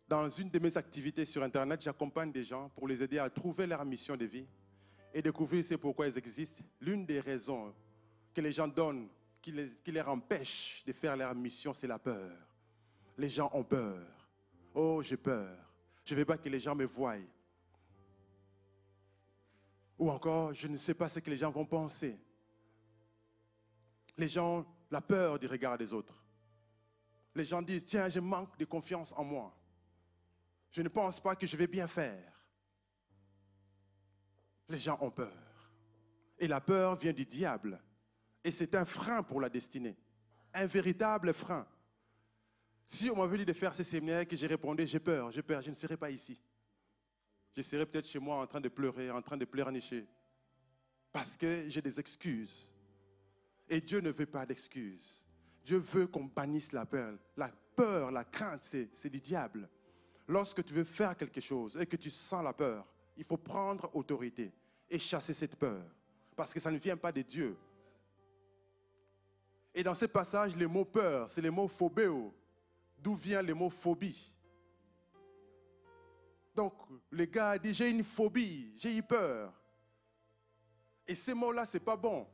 Dans une de mes activités sur Internet, j'accompagne des gens pour les aider à trouver leur mission de vie et découvrir c'est pourquoi ils existent. L'une des raisons que les gens donnent, qui les empêche de faire leur mission, c'est la peur. Les gens ont peur. Oh, j'ai peur. Je ne veux pas que les gens me voient. Ou encore, je ne sais pas ce que les gens vont penser. Les gens, la peur du regard des autres. Les gens disent, tiens, je manque de confiance en moi. Je ne pense pas que je vais bien faire. Les gens ont peur. Et la peur vient du diable. Et c'est un frein pour la destinée. Un véritable frein. Si on m'avait dit de faire ce séminaire, que j'ai répondu, j'ai peur, je ne serai pas ici. Je serai peut-être chez moi en train de pleurer, en train de pleurnicher. Parce que j'ai des excuses. Et Dieu ne veut pas d'excuses. Dieu veut qu'on bannisse la peur. La peur, la crainte, c'est du diable. Lorsque tu veux faire quelque chose et que tu sens la peur, il faut prendre autorité et chasser cette peur. Parce que ça ne vient pas de Dieu. Et dans ce passage, le mot peur, c'est le mot phobéo. D'où vient le mot phobie? Donc, le gars a dit, j'ai une phobie, j'ai eu peur. Et ces mots-là, ce n'est pas bon.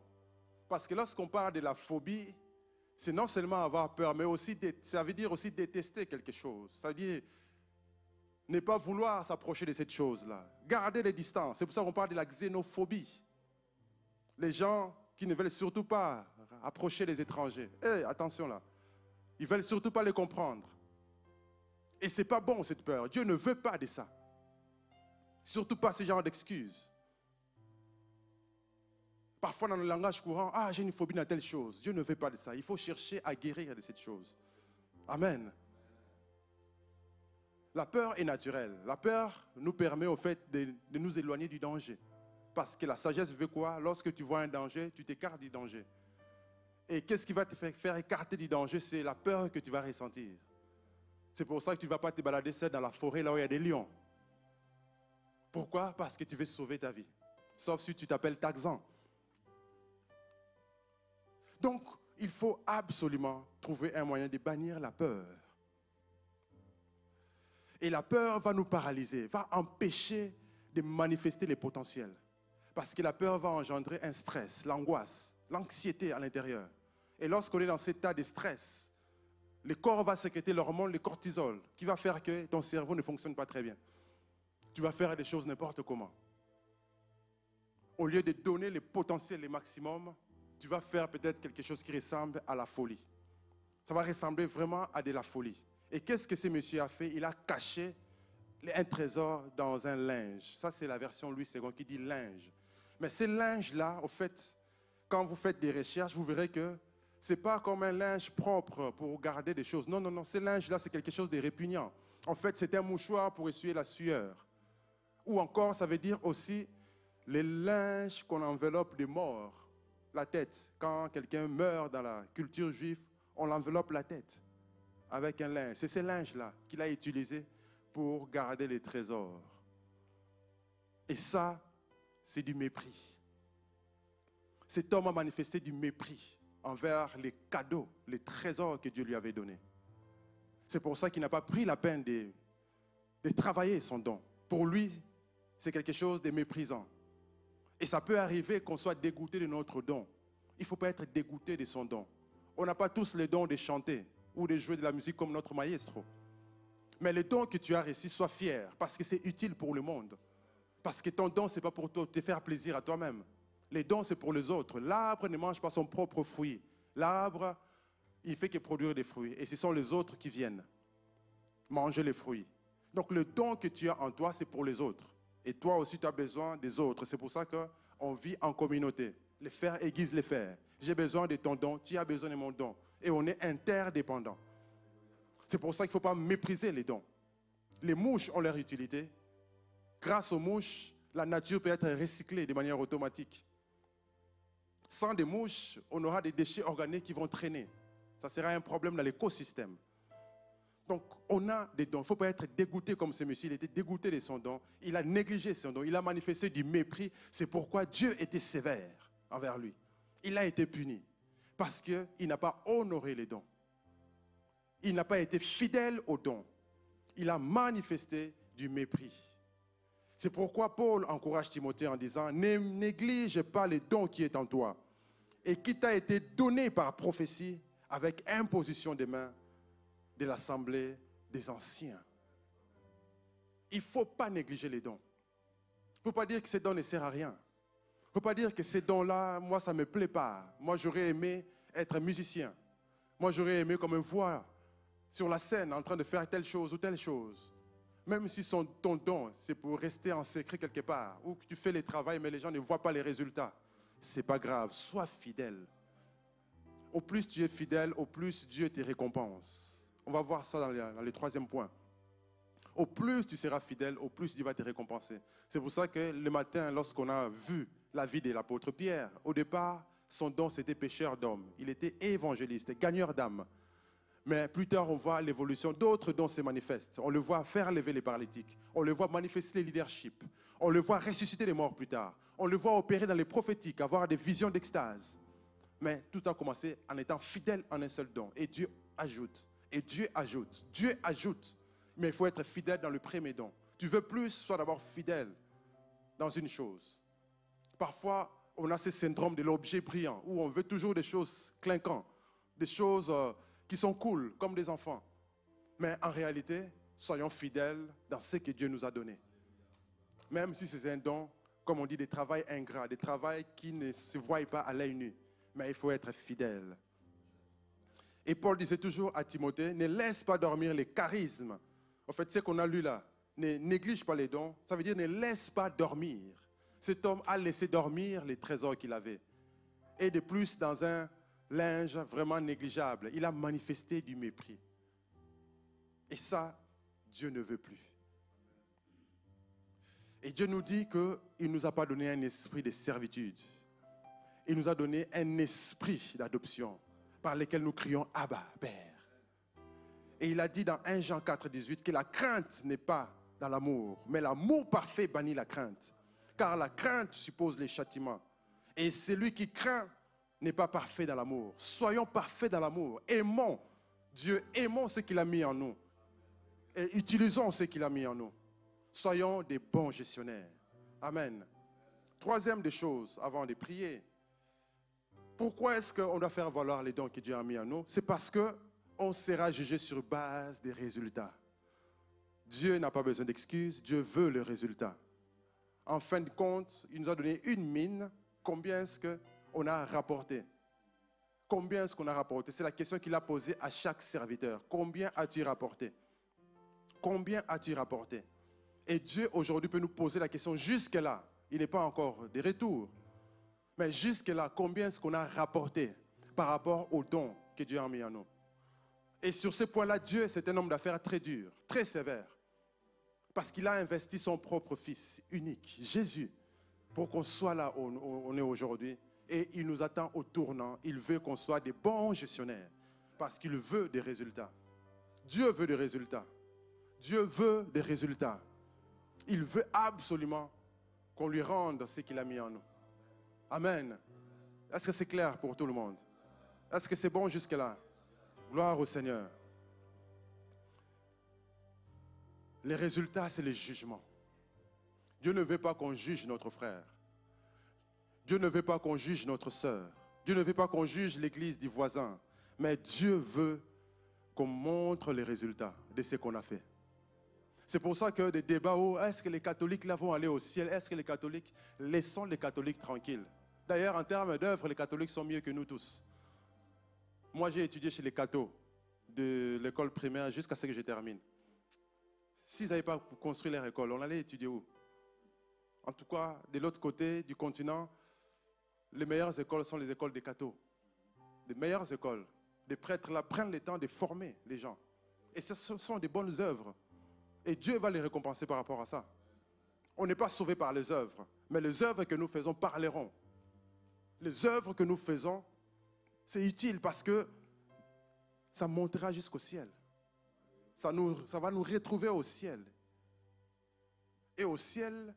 Parce que lorsqu'on parle de la phobie, c'est non seulement avoir peur, mais aussi, ça veut dire aussi détester quelque chose. Ça veut dire ne pas vouloir s'approcher de cette chose-là. Garder les distances. C'est pour ça qu'on parle de la xénophobie. Les gens qui ne veulent surtout pas approcher les étrangers. Attention là. Ils ne veulent surtout pas les comprendre. Et ce n'est pas bon cette peur. Dieu ne veut pas de ça. Surtout pas ce genre d'excuses. Parfois dans le langage courant, j'ai une phobie dans telle chose. Dieu ne veut pas de ça. Il faut chercher à guérir de cette chose. Amen. La peur est naturelle. La peur nous permet au fait de nous éloigner du danger. Parce que la sagesse veut quoi? Lorsque tu vois un danger, tu t'écartes du danger. Et qu'est-ce qui va te faire écarter du danger? C'est la peur que tu vas ressentir. C'est pour ça que tu ne vas pas te balader seul dans la forêt là où il y a des lions. Pourquoi? Parce que tu veux sauver ta vie. Sauf si tu t'appelles Tarzan. Donc, il faut absolument trouver un moyen de bannir la peur. Et la peur va nous paralyser, va empêcher de manifester les potentiels. Parce que la peur va engendrer un stress, l'angoisse, l'anxiété à l'intérieur. Et lorsqu'on est dans cet état de stress, le corps va sécréter l'hormone, le cortisol, qui va faire que ton cerveau ne fonctionne pas très bien. Tu vas faire des choses n'importe comment. Au lieu de donner le potentiel, le maximum, tu vas faire peut-être quelque chose qui ressemble à la folie. Ça va ressembler vraiment à de la folie. Et qu'est-ce que ce monsieur a fait? Il a caché un trésor dans un linge. Ça, c'est la version Louis II qui dit linge. Mais ce linge-là, au fait, quand vous faites des recherches, vous verrez que ce n'est pas comme un linge propre pour garder des choses. Non, non, non. Ce linge-là, c'est quelque chose de répugnant. En fait, c'est un mouchoir pour essuyer la sueur. Ou encore, ça veut dire aussi les linges qu'on enveloppe de mort. La tête. Quand quelqu'un meurt dans la culture juive, on l'enveloppe la tête avec un linge. C'est ce linge-là qu'il a utilisé pour garder les trésors. Et ça, c'est du mépris. Cet homme a manifesté du mépris envers les cadeaux, les trésors que Dieu lui avait donnés. C'est pour ça qu'il n'a pas pris la peine de travailler son don. Pour lui, c'est quelque chose de méprisant. Et ça peut arriver qu'on soit dégoûté de notre don. Il ne faut pas être dégoûté de son don. On n'a pas tous le don de chanter ou de jouer de la musique comme notre maestro. Mais le don que tu as reçu, sois fier parce que c'est utile pour le monde. Parce que ton don, ce n'est pas pour te faire plaisir à toi-même. Les dons, c'est pour les autres. L'arbre ne mange pas son propre fruit. L'arbre, il ne fait que produire des fruits. Et ce sont les autres qui viennent manger les fruits. Donc le don que tu as en toi, c'est pour les autres. Et toi aussi, tu as besoin des autres. C'est pour ça qu'on vit en communauté. Les fers aiguisent les fers. J'ai besoin de ton don, tu as besoin de mon don. Et on est interdépendants. C'est pour ça qu'il ne faut pas mépriser les dons. Les mouches ont leur utilité. Grâce aux mouches, la nature peut être recyclée de manière automatique. Sans des mouches, on aura des déchets organiques qui vont traîner. Ça sera un problème dans l'écosystème. Donc, on a des dons. Il ne faut pas être dégoûté comme ce monsieur. Il était dégoûté de son don. Il a négligé son don. Il a manifesté du mépris. C'est pourquoi Dieu était sévère envers lui. Il a été puni parce qu'il n'a pas honoré les dons. Il n'a pas été fidèle aux dons. Il a manifesté du mépris. C'est pourquoi Paul encourage Timothée en disant « Ne néglige pas les dons qui est en toi et qui t'a été donné par prophétie avec imposition des mains de l'assemblée des anciens. » Il ne faut pas négliger les dons. Il ne faut pas dire que ces dons ne servent à rien. Il ne faut pas dire que ces dons-là, moi, ça ne me plaît pas. Moi, j'aurais aimé être musicien. Moi, j'aurais aimé comme me voir sur la scène en train de faire telle chose ou telle chose. Même si ton don, c'est pour rester en secret quelque part, ou que tu fais le travail, mais les gens ne voient pas les résultats. Ce n'est pas grave, sois fidèle. Au plus tu es fidèle, au plus Dieu te récompense. On va voir ça dans le troisième point. Au plus tu seras fidèle, au plus Dieu va te récompenser. C'est pour ça que le matin, lorsqu'on a vu la vie de l'apôtre Pierre, au départ, son don, c'était pêcheur d'hommes. Il était évangéliste, gagneur d'âmes. Mais plus tard, on voit l'évolution. D'autres dons se manifestent. On le voit faire lever les paralytiques. On le voit manifester le leadership. On le voit ressusciter les morts plus tard. On le voit opérer dans les prophétiques, avoir des visions d'extase. Mais tout a commencé en étant fidèle en un seul don. Et Dieu ajoute. Et Dieu ajoute. Dieu ajoute. Mais il faut être fidèle dans le premier don. Tu veux plus, sois d'abord fidèle dans une chose. Parfois, on a ce syndrome de l'objet brillant, où on veut toujours des choses clinquantes, des choses qui sont cool, comme des enfants. Mais en réalité, soyons fidèles dans ce que Dieu nous a donné. Même si c'est un don, comme on dit, des travails ingrats, des travails qui ne se voient pas à l'œil nu. Mais il faut être fidèle. Et Paul disait toujours à Timothée, ne laisse pas dormir les charismes. En fait, ce qu'on a lu là, ne néglige pas les dons. Ça veut dire ne laisse pas dormir. Cet homme a laissé dormir les trésors qu'il avait. Et de plus, dans un linge vraiment négligeable, il a manifesté du mépris. Et ça, Dieu ne veut plus. Et Dieu nous dit qu'il ne nous a pas donné un esprit de servitude. Il nous a donné un esprit d'adoption par lequel nous crions « Abba, Père ». Et il a dit dans 1 Jean 4, 18 que la crainte n'est pas dans l'amour, mais l'amour parfait bannit la crainte. Car la crainte suppose les châtiments. Et celui qui craint n'est pas parfait dans l'amour. Soyons parfaits dans l'amour. Aimons Dieu, aimons ce qu'il a mis en nous. Et utilisons ce qu'il a mis en nous. Soyons des bons gestionnaires. Amen. Troisième des choses, avant de prier. Pourquoi est-ce qu'on doit faire valoir les dons que Dieu a mis en nous? C'est parce qu'on sera jugé sur base des résultats. Dieu n'a pas besoin d'excuses, Dieu veut le résultat. En fin de compte, il nous a donné une mine. Combien est-ce qu'on a rapporté? Combien est-ce qu'on a rapporté? C'est la question qu'il a posée à chaque serviteur. Combien as-tu rapporté? Combien as-tu rapporté? Et Dieu aujourd'hui peut nous poser la question jusque-là. Il n'est pas encore de retour. Mais jusque-là, combien est-ce qu'on a rapporté par rapport aux dons que Dieu a mis en nous? Et sur ce point-là, Dieu, c'est un homme d'affaires très dur, très sévère. Parce qu'il a investi son propre Fils unique, Jésus, pour qu'on soit là où on est aujourd'hui. Et il nous attend au tournant. Il veut qu'on soit des bons gestionnaires. Parce qu'il veut des résultats. Dieu veut des résultats. Dieu veut des résultats. Il veut absolument qu'on lui rende ce qu'il a mis en nous. Amen. Est-ce que c'est clair pour tout le monde? Est-ce que c'est bon jusque-là? Gloire au Seigneur. Les résultats, c'est le jugement. Dieu ne veut pas qu'on juge notre frère. Dieu ne veut pas qu'on juge notre sœur. Dieu ne veut pas qu'on juge l'église du voisin. Mais Dieu veut qu'on montre les résultats de ce qu'on a fait. C'est pour ça que des débats où est-ce que les catholiques là vont aller au ciel? Est-ce que les catholiques? Laissons les catholiques tranquilles. D'ailleurs, en termes d'œuvre, les catholiques sont mieux que nous tous. Moi, j'ai étudié chez les cathos de l'école primaire jusqu'à ce que je termine. S'ils n'avaient pas construit leur école, on allait étudier où? En tout cas, de l'autre côté du continent, les meilleures écoles sont les écoles des cathos. Les meilleures écoles. Des prêtres là prennent le temps de former les gens. Et ce sont des bonnes œuvres. Et Dieu va les récompenser par rapport à ça. On n'est pas sauvé par les œuvres, mais les œuvres que nous faisons parleront. Les œuvres que nous faisons, c'est utile parce que ça montera jusqu'au ciel. Ça va nous retrouver au ciel. Et au ciel,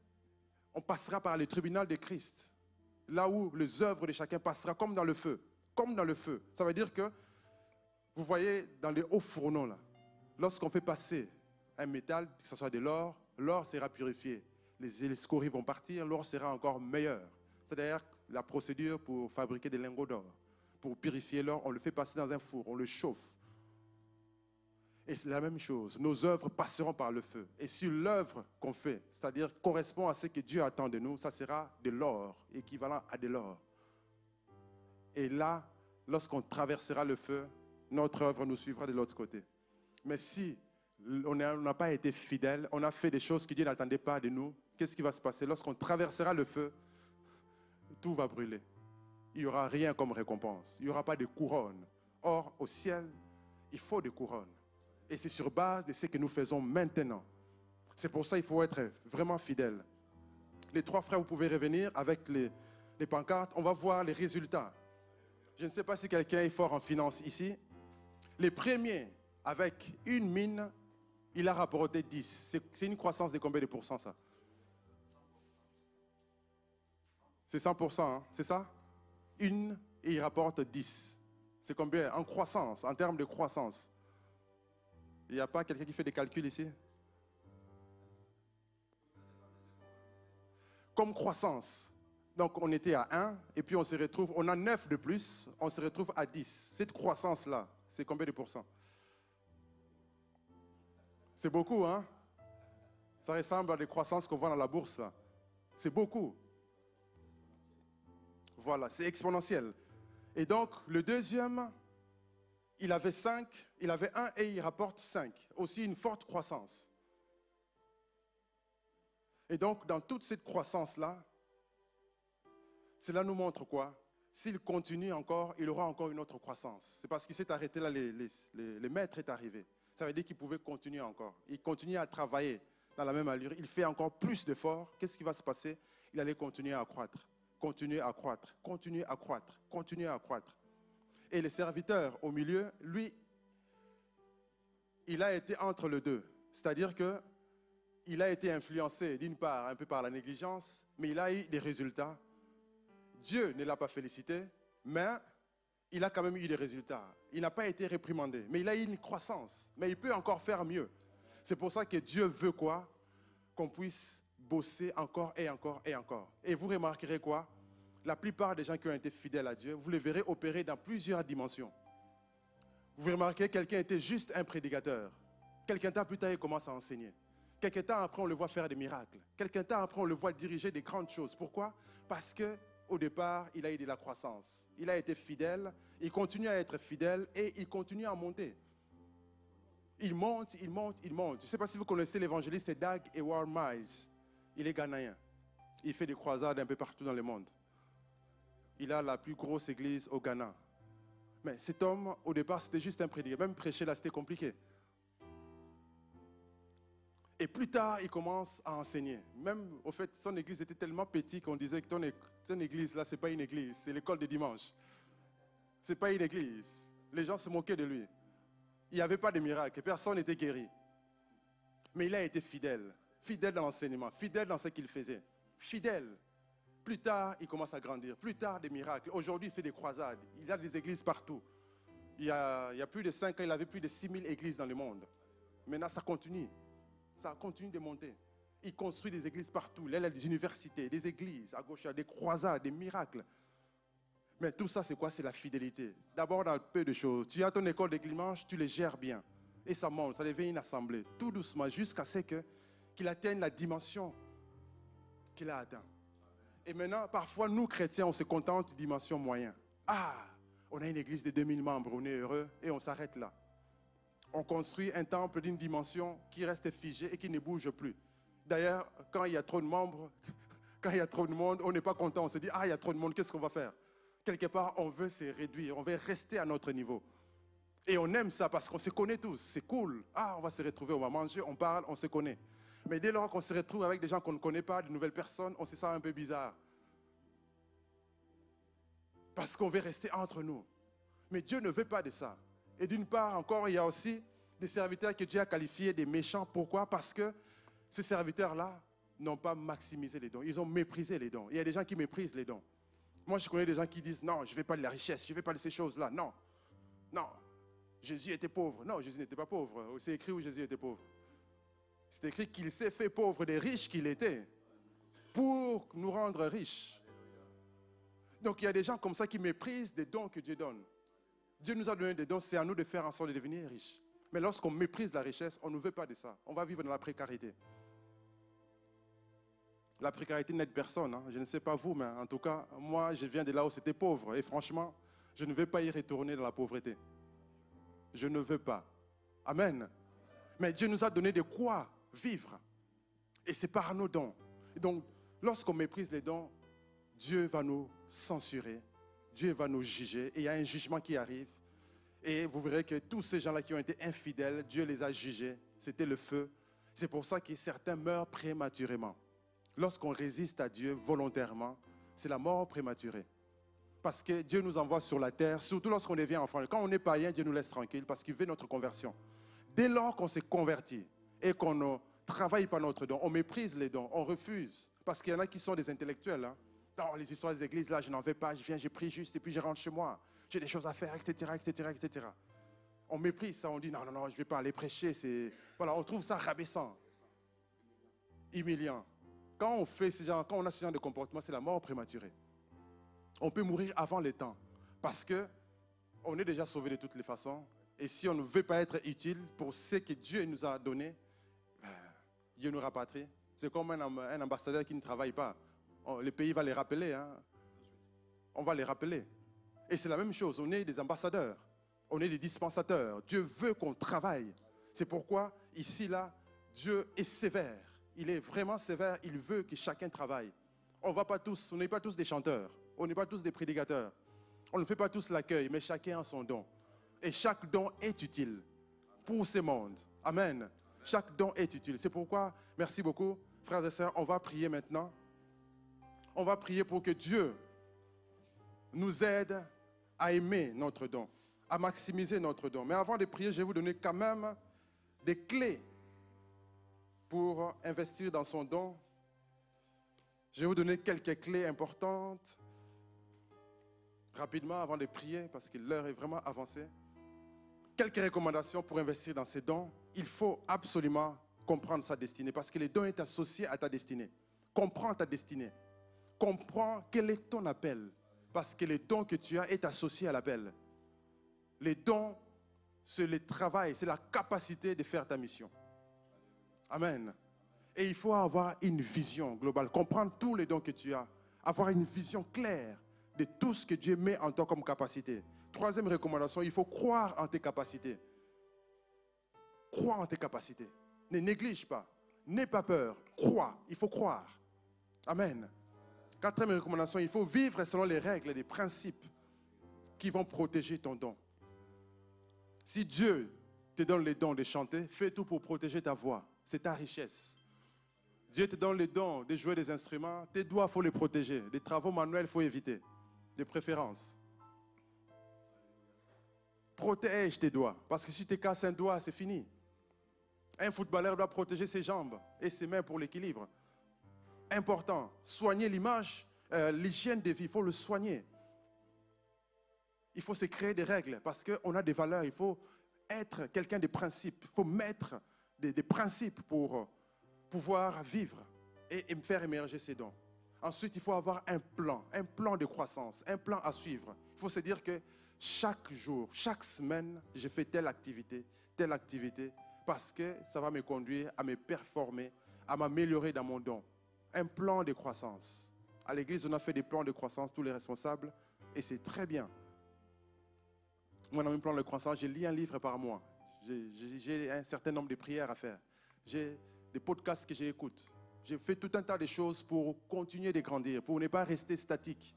on passera par le tribunal de Christ. Là où les œuvres de chacun passera comme dans le feu. Comme dans le feu. Ça veut dire que, vous voyez, dans les hauts fourneaux, là, lorsqu'on fait passer un métal, que ce soit de l'or, l'or sera purifié. Les scories vont partir, l'or sera encore meilleur. C'est-à-dire la procédure pour fabriquer des lingots d'or. Pour purifier l'or, on le fait passer dans un four, on le chauffe. Et c'est la même chose. Nos œuvres passeront par le feu. Et si l'œuvre qu'on fait, c'est-à-dire correspond à ce que Dieu attend de nous, ça sera de l'or, équivalent à de l'or. Et là, lorsqu'on traversera le feu, notre œuvre nous suivra de l'autre côté. Mais si on n'a pas été fidèle, on a fait des choses que Dieu n'attendait pas de nous, qu'est-ce qui va se passer? Lorsqu'on traversera le feu, tout va brûler. Il n'y aura rien comme récompense. Il n'y aura pas de couronne. Or, au ciel, il faut des couronnes. Et c'est sur base de ce que nous faisons maintenant. C'est pour ça qu'il faut être vraiment fidèle. Les trois frères, vous pouvez revenir avec les pancartes. On va voir les résultats. Je ne sais pas si quelqu'un est fort en finance ici. Les premiers, avec une mine, il a rapporté 10. C'est une croissance de combien de pourcents, ça? C'est 100%, hein? C'est ça? Une, et il rapporte 10. C'est combien? En croissance, en termes de croissance. Il n'y a pas quelqu'un qui fait des calculs ici? Comme croissance. Donc, on était à 1, et puis on se retrouve, on a 9 de plus, on se retrouve à 10. Cette croissance-là, c'est combien de pourcents? C'est beaucoup, hein? Ça ressemble à des croissances qu'on voit dans la bourse, là. C'est beaucoup. Voilà, c'est exponentiel. Et donc, le deuxième, il avait 5, il avait 1 et il rapporte 5. Aussi une forte croissance. Et donc, dans toute cette croissance-là, cela nous montre quoi? S'il continue encore, il aura encore une autre croissance. C'est parce qu'il s'est arrêté là, le maître est arrivé. Ça veut dire qu'il pouvait continuer encore. Il continue à travailler dans la même allure. Il fait encore plus d'efforts. Qu'est-ce qui va se passer? Il allait continuer à croître, continuer à croître, continuer à croître, continuer à croître. Et le serviteur au milieu, lui, il a été entre les deux. C'est-à-dire qu'il a été influencé d'une part un peu par la négligence, mais il a eu des résultats. Dieu ne l'a pas félicité, mais il a quand même eu des résultats. Il n'a pas été réprimandé, mais il a eu une croissance. Mais il peut encore faire mieux. C'est pour ça que Dieu veut quoi? Qu'on puisse bosser encore et encore et encore. Et vous remarquerez quoi? La plupart des gens qui ont été fidèles à Dieu, vous les verrez opérer dans plusieurs dimensions. Vous remarquez, quelqu'un était juste un prédicateur. Quelqu'un temps plus tard, il commence à enseigner. Quelqu'un temps après, on le voit faire des miracles. Quelqu'un temps après, on le voit diriger des grandes choses. Pourquoi? Parce qu'au départ, il a eu de la croissance. Il a été fidèle, il continue à être fidèle et il continue à monter. Il monte, il monte, il monte. Je ne sais pas si vous connaissez l'évangéliste Dag Heward Miles. Il est ghanéen. Il fait des croisades un peu partout dans le monde. Il a la plus grosse église au Ghana. Mais cet homme, au départ, c'était juste un prédicateur. Même prêcher là, c'était compliqué. Et plus tard, il commence à enseigner. Même, au fait, son église était tellement petite qu'on disait que ton église là, ce n'est pas une église, c'est l'école de dimanche. Ce n'est pas une église. Les gens se moquaient de lui. Il n'y avait pas de miracle, personne n'était guéri. Mais il a été fidèle. Fidèle dans l'enseignement, fidèle dans ce qu'il faisait. Fidèle. Plus tard, il commence à grandir. Plus tard, des miracles. Aujourd'hui, il fait des croisades. Il a des églises partout. Il y a plus de 5 ans, il avait plus de 6000 églises dans le monde. Maintenant, ça continue. Ça continue de monter. Il construit des églises partout. Il a des universités, des églises à gauche, des croisades, des miracles. Mais tout ça, c'est quoi? C'est la fidélité. D'abord, dans peu de choses. Tu as ton école de dimanche, tu les gères bien. Et ça monte, ça devient une assemblée. Tout doucement, jusqu'à ce qu'il atteigne la dimension qu'il a atteint. Et maintenant, parfois, nous, chrétiens, on se contente de dimension moyenne. Ah, on a une église de 2000 membres, on est heureux, et on s'arrête là. On construit un temple d'une dimension qui reste figée et qui ne bouge plus. D'ailleurs, quand il y a trop de membres, quand il y a trop de monde, on n'est pas content. On se dit, ah, il y a trop de monde, qu'est-ce qu'on va faire? Quelque part, on veut se réduire, on veut rester à notre niveau. Et on aime ça parce qu'on se connaît tous, c'est cool. Ah, on va se retrouver, on va manger, on parle, on se connaît. Mais dès lors qu'on se retrouve avec des gens qu'on ne connaît pas, de nouvelles personnes, on se sent un peu bizarre. Parce qu'on veut rester entre nous. Mais Dieu ne veut pas de ça. Et d'une part, encore, il y a aussi des serviteurs que Dieu a qualifiés des méchants. Pourquoi? Parce que ces serviteurs-là n'ont pas maximisé les dons. Ils ont méprisé les dons. Il y a des gens qui méprisent les dons. Moi, je connais des gens qui disent, non, je ne veux pas de la richesse, je ne veux pas de ces choses-là. Non, non, Jésus était pauvre. Non, Jésus n'était pas pauvre. C'est écrit où Jésus était pauvre. C'est écrit qu'il s'est fait pauvre des riches qu'il était pour nous rendre riches. Donc, il y a des gens comme ça qui méprisent des dons que Dieu donne. Dieu nous a donné des dons, c'est à nous de faire en sorte de devenir riches. Mais lorsqu'on méprise la richesse, on ne veut pas de ça. On va vivre dans la précarité. La précarité n'aide personne. Hein. Je ne sais pas vous, mais en tout cas, moi, je viens de là où c'était pauvre. Et franchement, je ne vais pas y retourner dans la pauvreté. Je ne veux pas. Amen. Mais Dieu nous a donné de quoi vivre. Et c'est par nos dons. Et donc, lorsqu'on méprise les dons, Dieu va nous censurer. Dieu va nous juger. Et il y a un jugement qui arrive. Et vous verrez que tous ces gens-là qui ont été infidèles, Dieu les a jugés. C'était le feu. C'est pour ça que certains meurent prématurément. Lorsqu'on résiste à Dieu volontairement, c'est la mort prématurée. Parce que Dieu nous envoie sur la terre, surtout lorsqu'on devient enfant. Quand on est païen, Dieu nous laisse tranquille parce qu'il veut notre conversion. Dès lors qu'on s'est converti et qu'on ne travaille pas notre don, on méprise les dons, on refuse. Parce qu'il y en a qui sont des intellectuels. Hein. Dans les histoires des églises, là, je n'en vais pas, je viens, j'ai pris juste et puis je rentre chez moi. J'ai des choses à faire, etc., etc., etc. On méprise ça, on dit non, non, non, je ne vais pas aller prêcher. Voilà, on trouve ça rabaissant, humiliant. Quand on fait quand on a ce genre de comportement, c'est la mort prématurée. On peut mourir avant le temps parce qu'on est déjà sauvé de toutes les façons. Et si on ne veut pas être utile pour ce que Dieu nous a donné, Dieu nous rapatrie. C'est comme un ambassadeur qui ne travaille pas. Le pays va les rappeler. Hein. On va les rappeler. Et c'est la même chose. On est des ambassadeurs. On est des dispensateurs. Dieu veut qu'on travaille. C'est pourquoi, ici, là, Dieu est sévère. Il est vraiment sévère. Il veut que chacun travaille. On n'est pas tous des chanteurs. On n'est pas tous des prédicateurs. On ne fait pas tous l'accueil, mais chacun a son don. Et chaque don est utile pour ce monde. Amen. Chaque don est utile. C'est pourquoi, merci beaucoup, frères et sœurs, on va prier maintenant. On va prier pour que Dieu nous aide à aimer notre don, à maximiser notre don. Mais avant de prier, je vais vous donner quand même des clés pour investir dans son don. Je vais vous donner quelques clés importantes rapidement avant de prier parce que l'heure est vraiment avancée. Quelques recommandations pour investir dans ces dons. Il faut absolument comprendre sa destinée parce que les dons sont associés à ta destinée. Comprends ta destinée. Comprends quel est ton appel parce que les dons que tu as est associé à l'appel. Les dons, c'est le travail, c'est la capacité de faire ta mission. Amen. Et il faut avoir une vision globale, comprendre tous les dons que tu as, avoir une vision claire de tout ce que Dieu met en toi comme capacité. Troisième recommandation, il faut croire en tes capacités. Crois en tes capacités. Ne néglige pas. N'aie pas peur. Crois. Il faut croire. Amen. Quatrième recommandation, il faut vivre selon les règles et les principes qui vont protéger ton don. Si Dieu te donne les dons de chanter, fais tout pour protéger ta voix. C'est ta richesse. Dieu te donne les dons de jouer des instruments. Tes doigts, il faut les protéger. Les travaux manuels, il faut éviter. De préférence. Protège tes doigts. Parce que si tu casses un doigt, c'est fini. Un footballeur doit protéger ses jambes et ses mains pour l'équilibre. Important. Soigner l'image, l'hygiène de vie, il faut le soigner. Il faut se créer des règles parce qu'on a des valeurs. Il faut être quelqu'un de principes. Il faut mettre des principes pour pouvoir vivre et faire émerger ses dons. Ensuite, il faut avoir un plan de croissance, un plan à suivre. Il faut se dire que chaque jour, chaque semaine, je fais telle activité, parce que ça va me conduire à me performer, à m'améliorer dans mon don. Un plan de croissance. À l'église, on a fait des plans de croissance, tous les responsables, et c'est très bien. Moi, dans mes plans de croissance, je lis un livre par mois. J'ai un certain nombre de prières à faire. J'ai des podcasts que j'écoute. J'ai fait tout un tas de choses pour continuer de grandir, pour ne pas rester statique,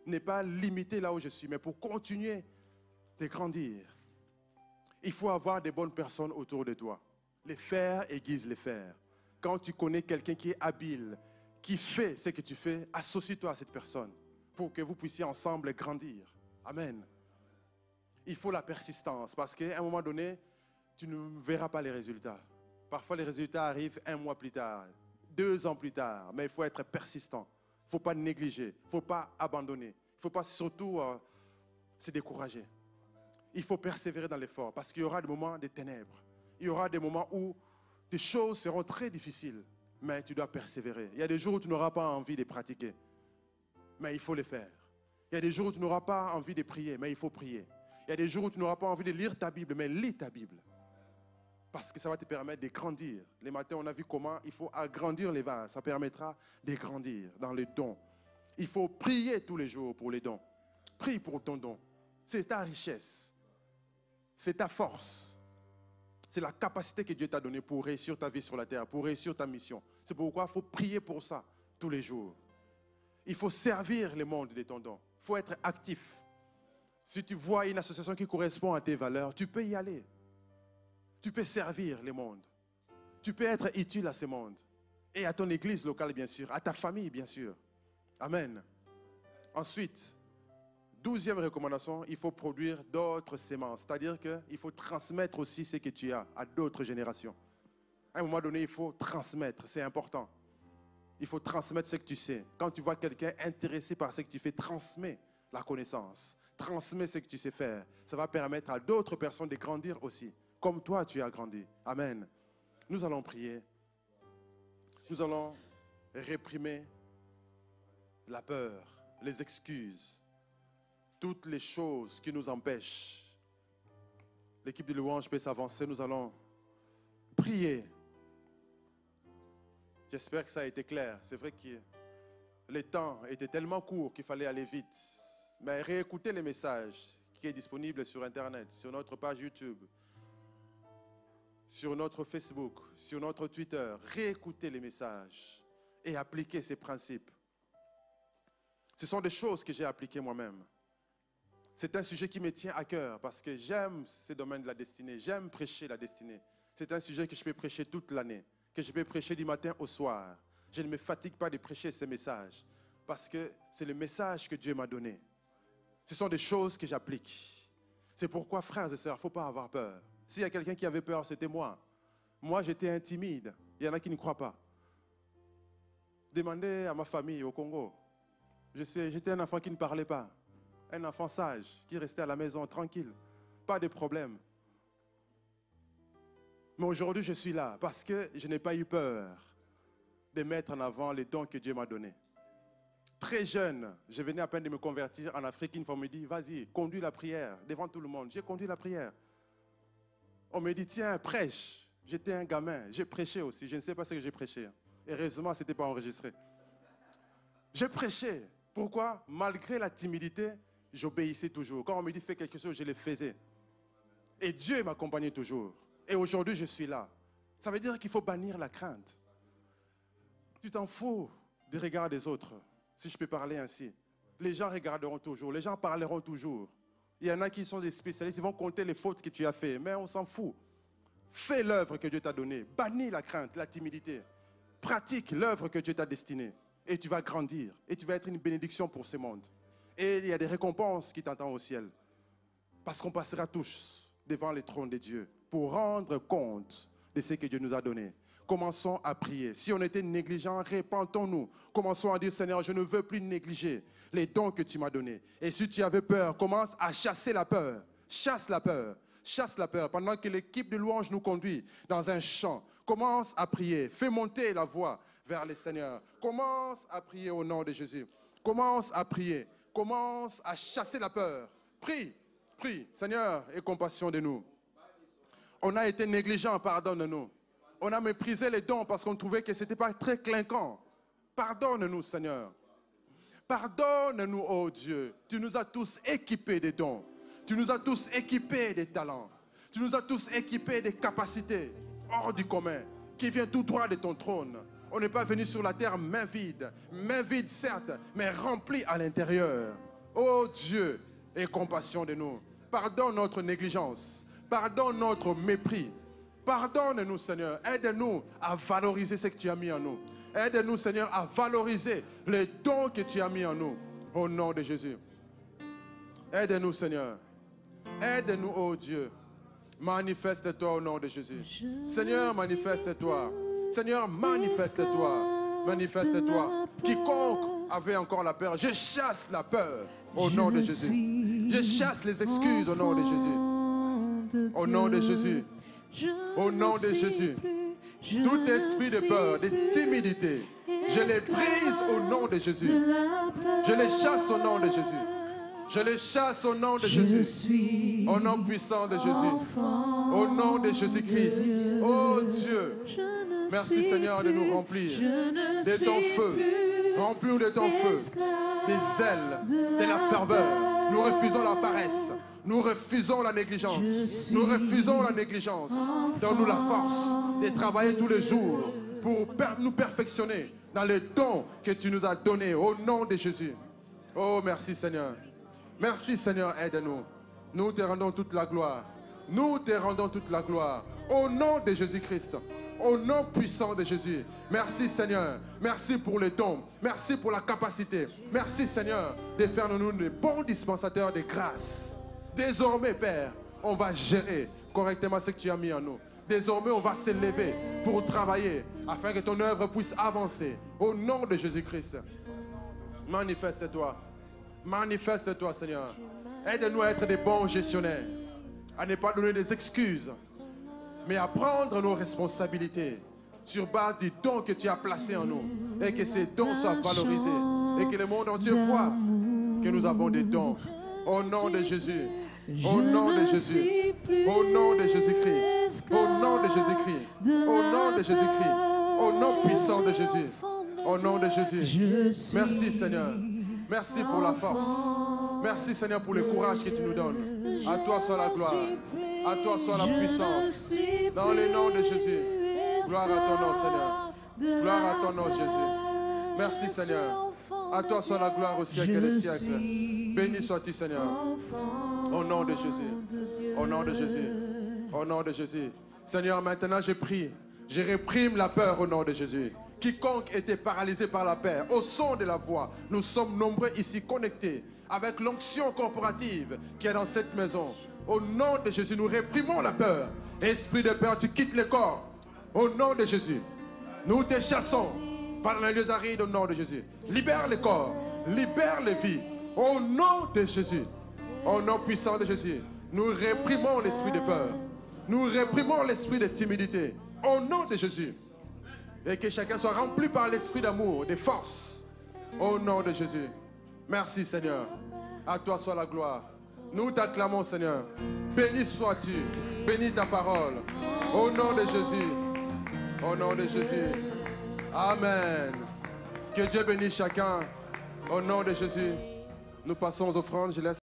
ne pas limiter là où je suis, mais pour continuer de grandir. Il faut avoir des bonnes personnes autour de toi. Les fers aiguisent les fers. Quand tu connais quelqu'un qui est habile, qui fait ce que tu fais, associe-toi à cette personne pour que vous puissiez ensemble grandir. Amen. Il faut la persistance parce qu'à un moment donné, tu ne verras pas les résultats. Parfois, les résultats arrivent 1 mois plus tard, 2 ans plus tard, mais il faut être persistant. Il ne faut pas négliger, il ne faut pas abandonner, il ne faut pas surtout se décourager. Il faut persévérer dans l'effort parce qu'il y aura des moments de ténèbres. Il y aura des moments où des choses seront très difficiles, mais tu dois persévérer. Il y a des jours où tu n'auras pas envie de pratiquer, mais il faut les faire. Il y a des jours où tu n'auras pas envie de prier, mais il faut prier. Il y a des jours où tu n'auras pas envie de lire ta Bible, mais lis ta Bible. Parce que ça va te permettre de grandir. Les matins, on a vu comment il faut agrandir les vases. Ça permettra de grandir dans les dons. Il faut prier tous les jours pour les dons. Prie pour ton don. C'est ta richesse. C'est ta force. C'est la capacité que Dieu t'a donnée pour réussir ta vie sur la terre, pour réussir ta mission. C'est pourquoi il faut prier pour ça tous les jours. Il faut servir le monde de ton don. Il faut être actif. Si tu vois une association qui correspond à tes valeurs, tu peux y aller. Tu peux servir le monde. Tu peux être utile à ce monde. Et à ton église locale, bien sûr. À ta famille, bien sûr. Amen. Ensuite, 12e recommandation, il faut produire d'autres semences. C'est-à-dire qu'il faut transmettre aussi ce que tu as à d'autres générations. À un moment donné, il faut transmettre. C'est important. Il faut transmettre ce que tu sais. Quand tu vois quelqu'un intéressé par ce que tu fais, transmets la connaissance. Transmets ce que tu sais faire. Ça va permettre à d'autres personnes de grandir aussi. Comme toi, tu as grandi. Amen. Nous allons prier. Nous allons réprimer la peur, les excuses, toutes les choses qui nous empêchent. L'équipe de louange peut s'avancer. Nous allons prier. J'espère que ça a été clair. C'est vrai que le temps était tellement court qu'il fallait aller vite. Mais réécoutez les messages qui est disponible sur Internet, sur notre page YouTube, sur notre Facebook, sur notre Twitter. Réécoutez les messages et appliquez ces principes. Ce sont des choses que j'ai appliquées moi-même. C'est un sujet qui me tient à cœur parce que j'aime ce domaine de la destinée. J'aime prêcher la destinée. C'est un sujet que je peux prêcher toute l'année, que je peux prêcher du matin au soir. Je ne me fatigue pas de prêcher ces messages parce que c'est le message que Dieu m'a donné. Ce sont des choses que j'applique. C'est pourquoi, frères et sœurs, il ne faut pas avoir peur. S'il y a quelqu'un qui avait peur, c'était moi. Moi, j'étais intimide. Il y en a qui ne croient pas. Demandez à ma famille au Congo. J'étais un enfant qui ne parlait pas. Un enfant sage, qui restait à la maison, tranquille. Pas de problème. Mais aujourd'hui, je suis là parce que je n'ai pas eu peur de mettre en avant les dons que Dieu m'a donnés. Très jeune, je venais à peine de me convertir en Afrique. Une fois, on me dit, vas-y, conduis la prière devant tout le monde. J'ai conduit la prière. On me dit, tiens, prêche. J'étais un gamin, j'ai prêché aussi. Je ne sais pas ce que j'ai prêché. Heureusement, ce n'était pas enregistré. J'ai prêché. Pourquoi? Malgré la timidité, j'obéissais toujours. Quand on me dit, fais quelque chose, je le faisais. Et Dieu m'accompagnait toujours. Et aujourd'hui, je suis là. Ça veut dire qu'il faut bannir la crainte. Tu t'en fous des regards des autres, si je peux parler ainsi. Les gens regarderont toujours, les gens parleront toujours. Il y en a qui sont des spécialistes, ils vont compter les fautes que tu as faites, mais on s'en fout. Fais l'œuvre que Dieu t'a donnée. Bannis la crainte, la timidité. Pratique l'œuvre que Dieu t'a destinée. Et tu vas grandir. Et tu vas être une bénédiction pour ce monde. Et il y a des récompenses qui t'attendent au ciel. Parce qu'on passera tous devant le trône de Dieu pour rendre compte de ce que Dieu nous a donné. Commençons à prier. Si on était négligent, repentons-nous. Commençons à dire, Seigneur, je ne veux plus négliger les dons que tu m'as donnés. Et si tu avais peur, commence à chasser la peur. Chasse la peur. Chasse la peur. Pendant que l'équipe de louange nous conduit dans un chant, commence à prier. Fais monter la voix vers le Seigneur. Commence à prier au nom de Jésus. Commence à prier. Commence à chasser la peur. Prie, prie. Seigneur, aie compassion de nous. On a été négligents, pardonne-nous. On a méprisé les dons parce qu'on trouvait que ce n'était pas très clinquant. Pardonne-nous, Seigneur. Pardonne-nous, oh Dieu. Tu nous as tous équipés des dons. Tu nous as tous équipés des talents. Tu nous as tous équipés des capacités hors du commun qui viennent tout droit de ton trône. On n'est pas venu sur la terre main vide certes, mais remplie à l'intérieur. Oh Dieu, aie compassion de nous. Pardonne notre négligence. Pardonne notre mépris. Pardonne-nous, Seigneur. Aide-nous à valoriser ce que tu as mis en nous. Aide-nous, Seigneur, à valoriser les dons que tu as mis en nous. Au nom de Jésus. Aide-nous, Seigneur. Aide-nous, oh Dieu. Manifeste-toi au nom de Jésus. Seigneur, manifeste-toi. Seigneur, manifeste-toi. Manifeste-toi. Quiconque avait encore la peur, je chasse la peur au nom de Jésus. Je chasse les excuses au nom de Jésus. Au nom de Jésus. Au nom de Jésus. Tout esprit de peur, de timidité, je les brise au nom de Jésus. Je les chasse au nom de Jésus. Je les chasse au nom de Jésus. Au nom puissant de Jésus. Au nom de Jésus-Christ. Oh Dieu, merci Seigneur de nous remplir de ton feu. Remplis-nous de ton feu, des ailes, de la ferveur. Nous refusons la paresse. Nous refusons la négligence. Nous refusons la négligence. Donne-nous la force de travailler tous les jours pour nous perfectionner dans les dons que tu nous as donnés au nom de Jésus. Oh, merci Seigneur. Merci Seigneur, aide-nous. Nous te rendons toute la gloire. Nous te rendons toute la gloire. Au nom de Jésus-Christ. Au nom puissant de Jésus. Merci Seigneur. Merci pour les dons. Merci pour la capacité. Merci Seigneur de faire de nous des bons dispensateurs de grâce. Désormais, Père, on va gérer correctement ce que tu as mis en nous. Désormais, on va s'élever pour travailler afin que ton œuvre puisse avancer. Au nom de Jésus-Christ. Manifeste-toi. Manifeste-toi, Seigneur. Aide-nous à être des bons gestionnaires. À ne pas donner des excuses, mais à prendre nos responsabilités sur base du don que tu as placé en nous. Et que ces dons soient valorisés. Et que le monde entier voit que nous avons des dons. Au nom de Jésus. Au nom de Jésus. Au nom de Jésus-Christ. Au nom de Jésus-Christ. Au nom de Jésus-Christ. Au nom puissant de Jésus. Au nom de Jésus. Merci Seigneur. Merci pour la force. Merci Seigneur pour le courage que tu nous donnes. À toi soit la gloire. À toi soit la puissance. Dans le nom de Jésus. Gloire à ton nom Seigneur. Gloire à ton nom Jésus. Merci Seigneur. À toi soit la gloire au siècle des siècles. Béni sois-tu Seigneur. Au nom de Jésus. Au nom de Jésus. Au nom de Jésus. Seigneur, maintenant je prie. Je réprime la peur au nom de Jésus. Quiconque était paralysé par la peur, au son de la voix, nous sommes nombreux ici connectés avec l'onction corporative qui est dans cette maison. Au nom de Jésus, nous réprimons la peur. Esprit de peur, tu quittes le corps. Au nom de Jésus, nous te chassons. Va dans les lieux arides au nom de Jésus. Libère le corps, libère les vies. Au nom de Jésus, au nom puissant de Jésus, nous réprimons l'esprit de peur. Nous réprimons l'esprit de timidité. Au nom de Jésus. Et que chacun soit rempli par l'esprit d'amour, de force. Au nom de Jésus. Merci Seigneur. À toi soit la gloire. Nous t'acclamons Seigneur. Béni sois-tu. Bénis ta parole. Au nom de Jésus. Au nom de Jésus. Amen. Que Dieu bénisse chacun. Au nom de Jésus. Nous passons aux offrandes. Je laisse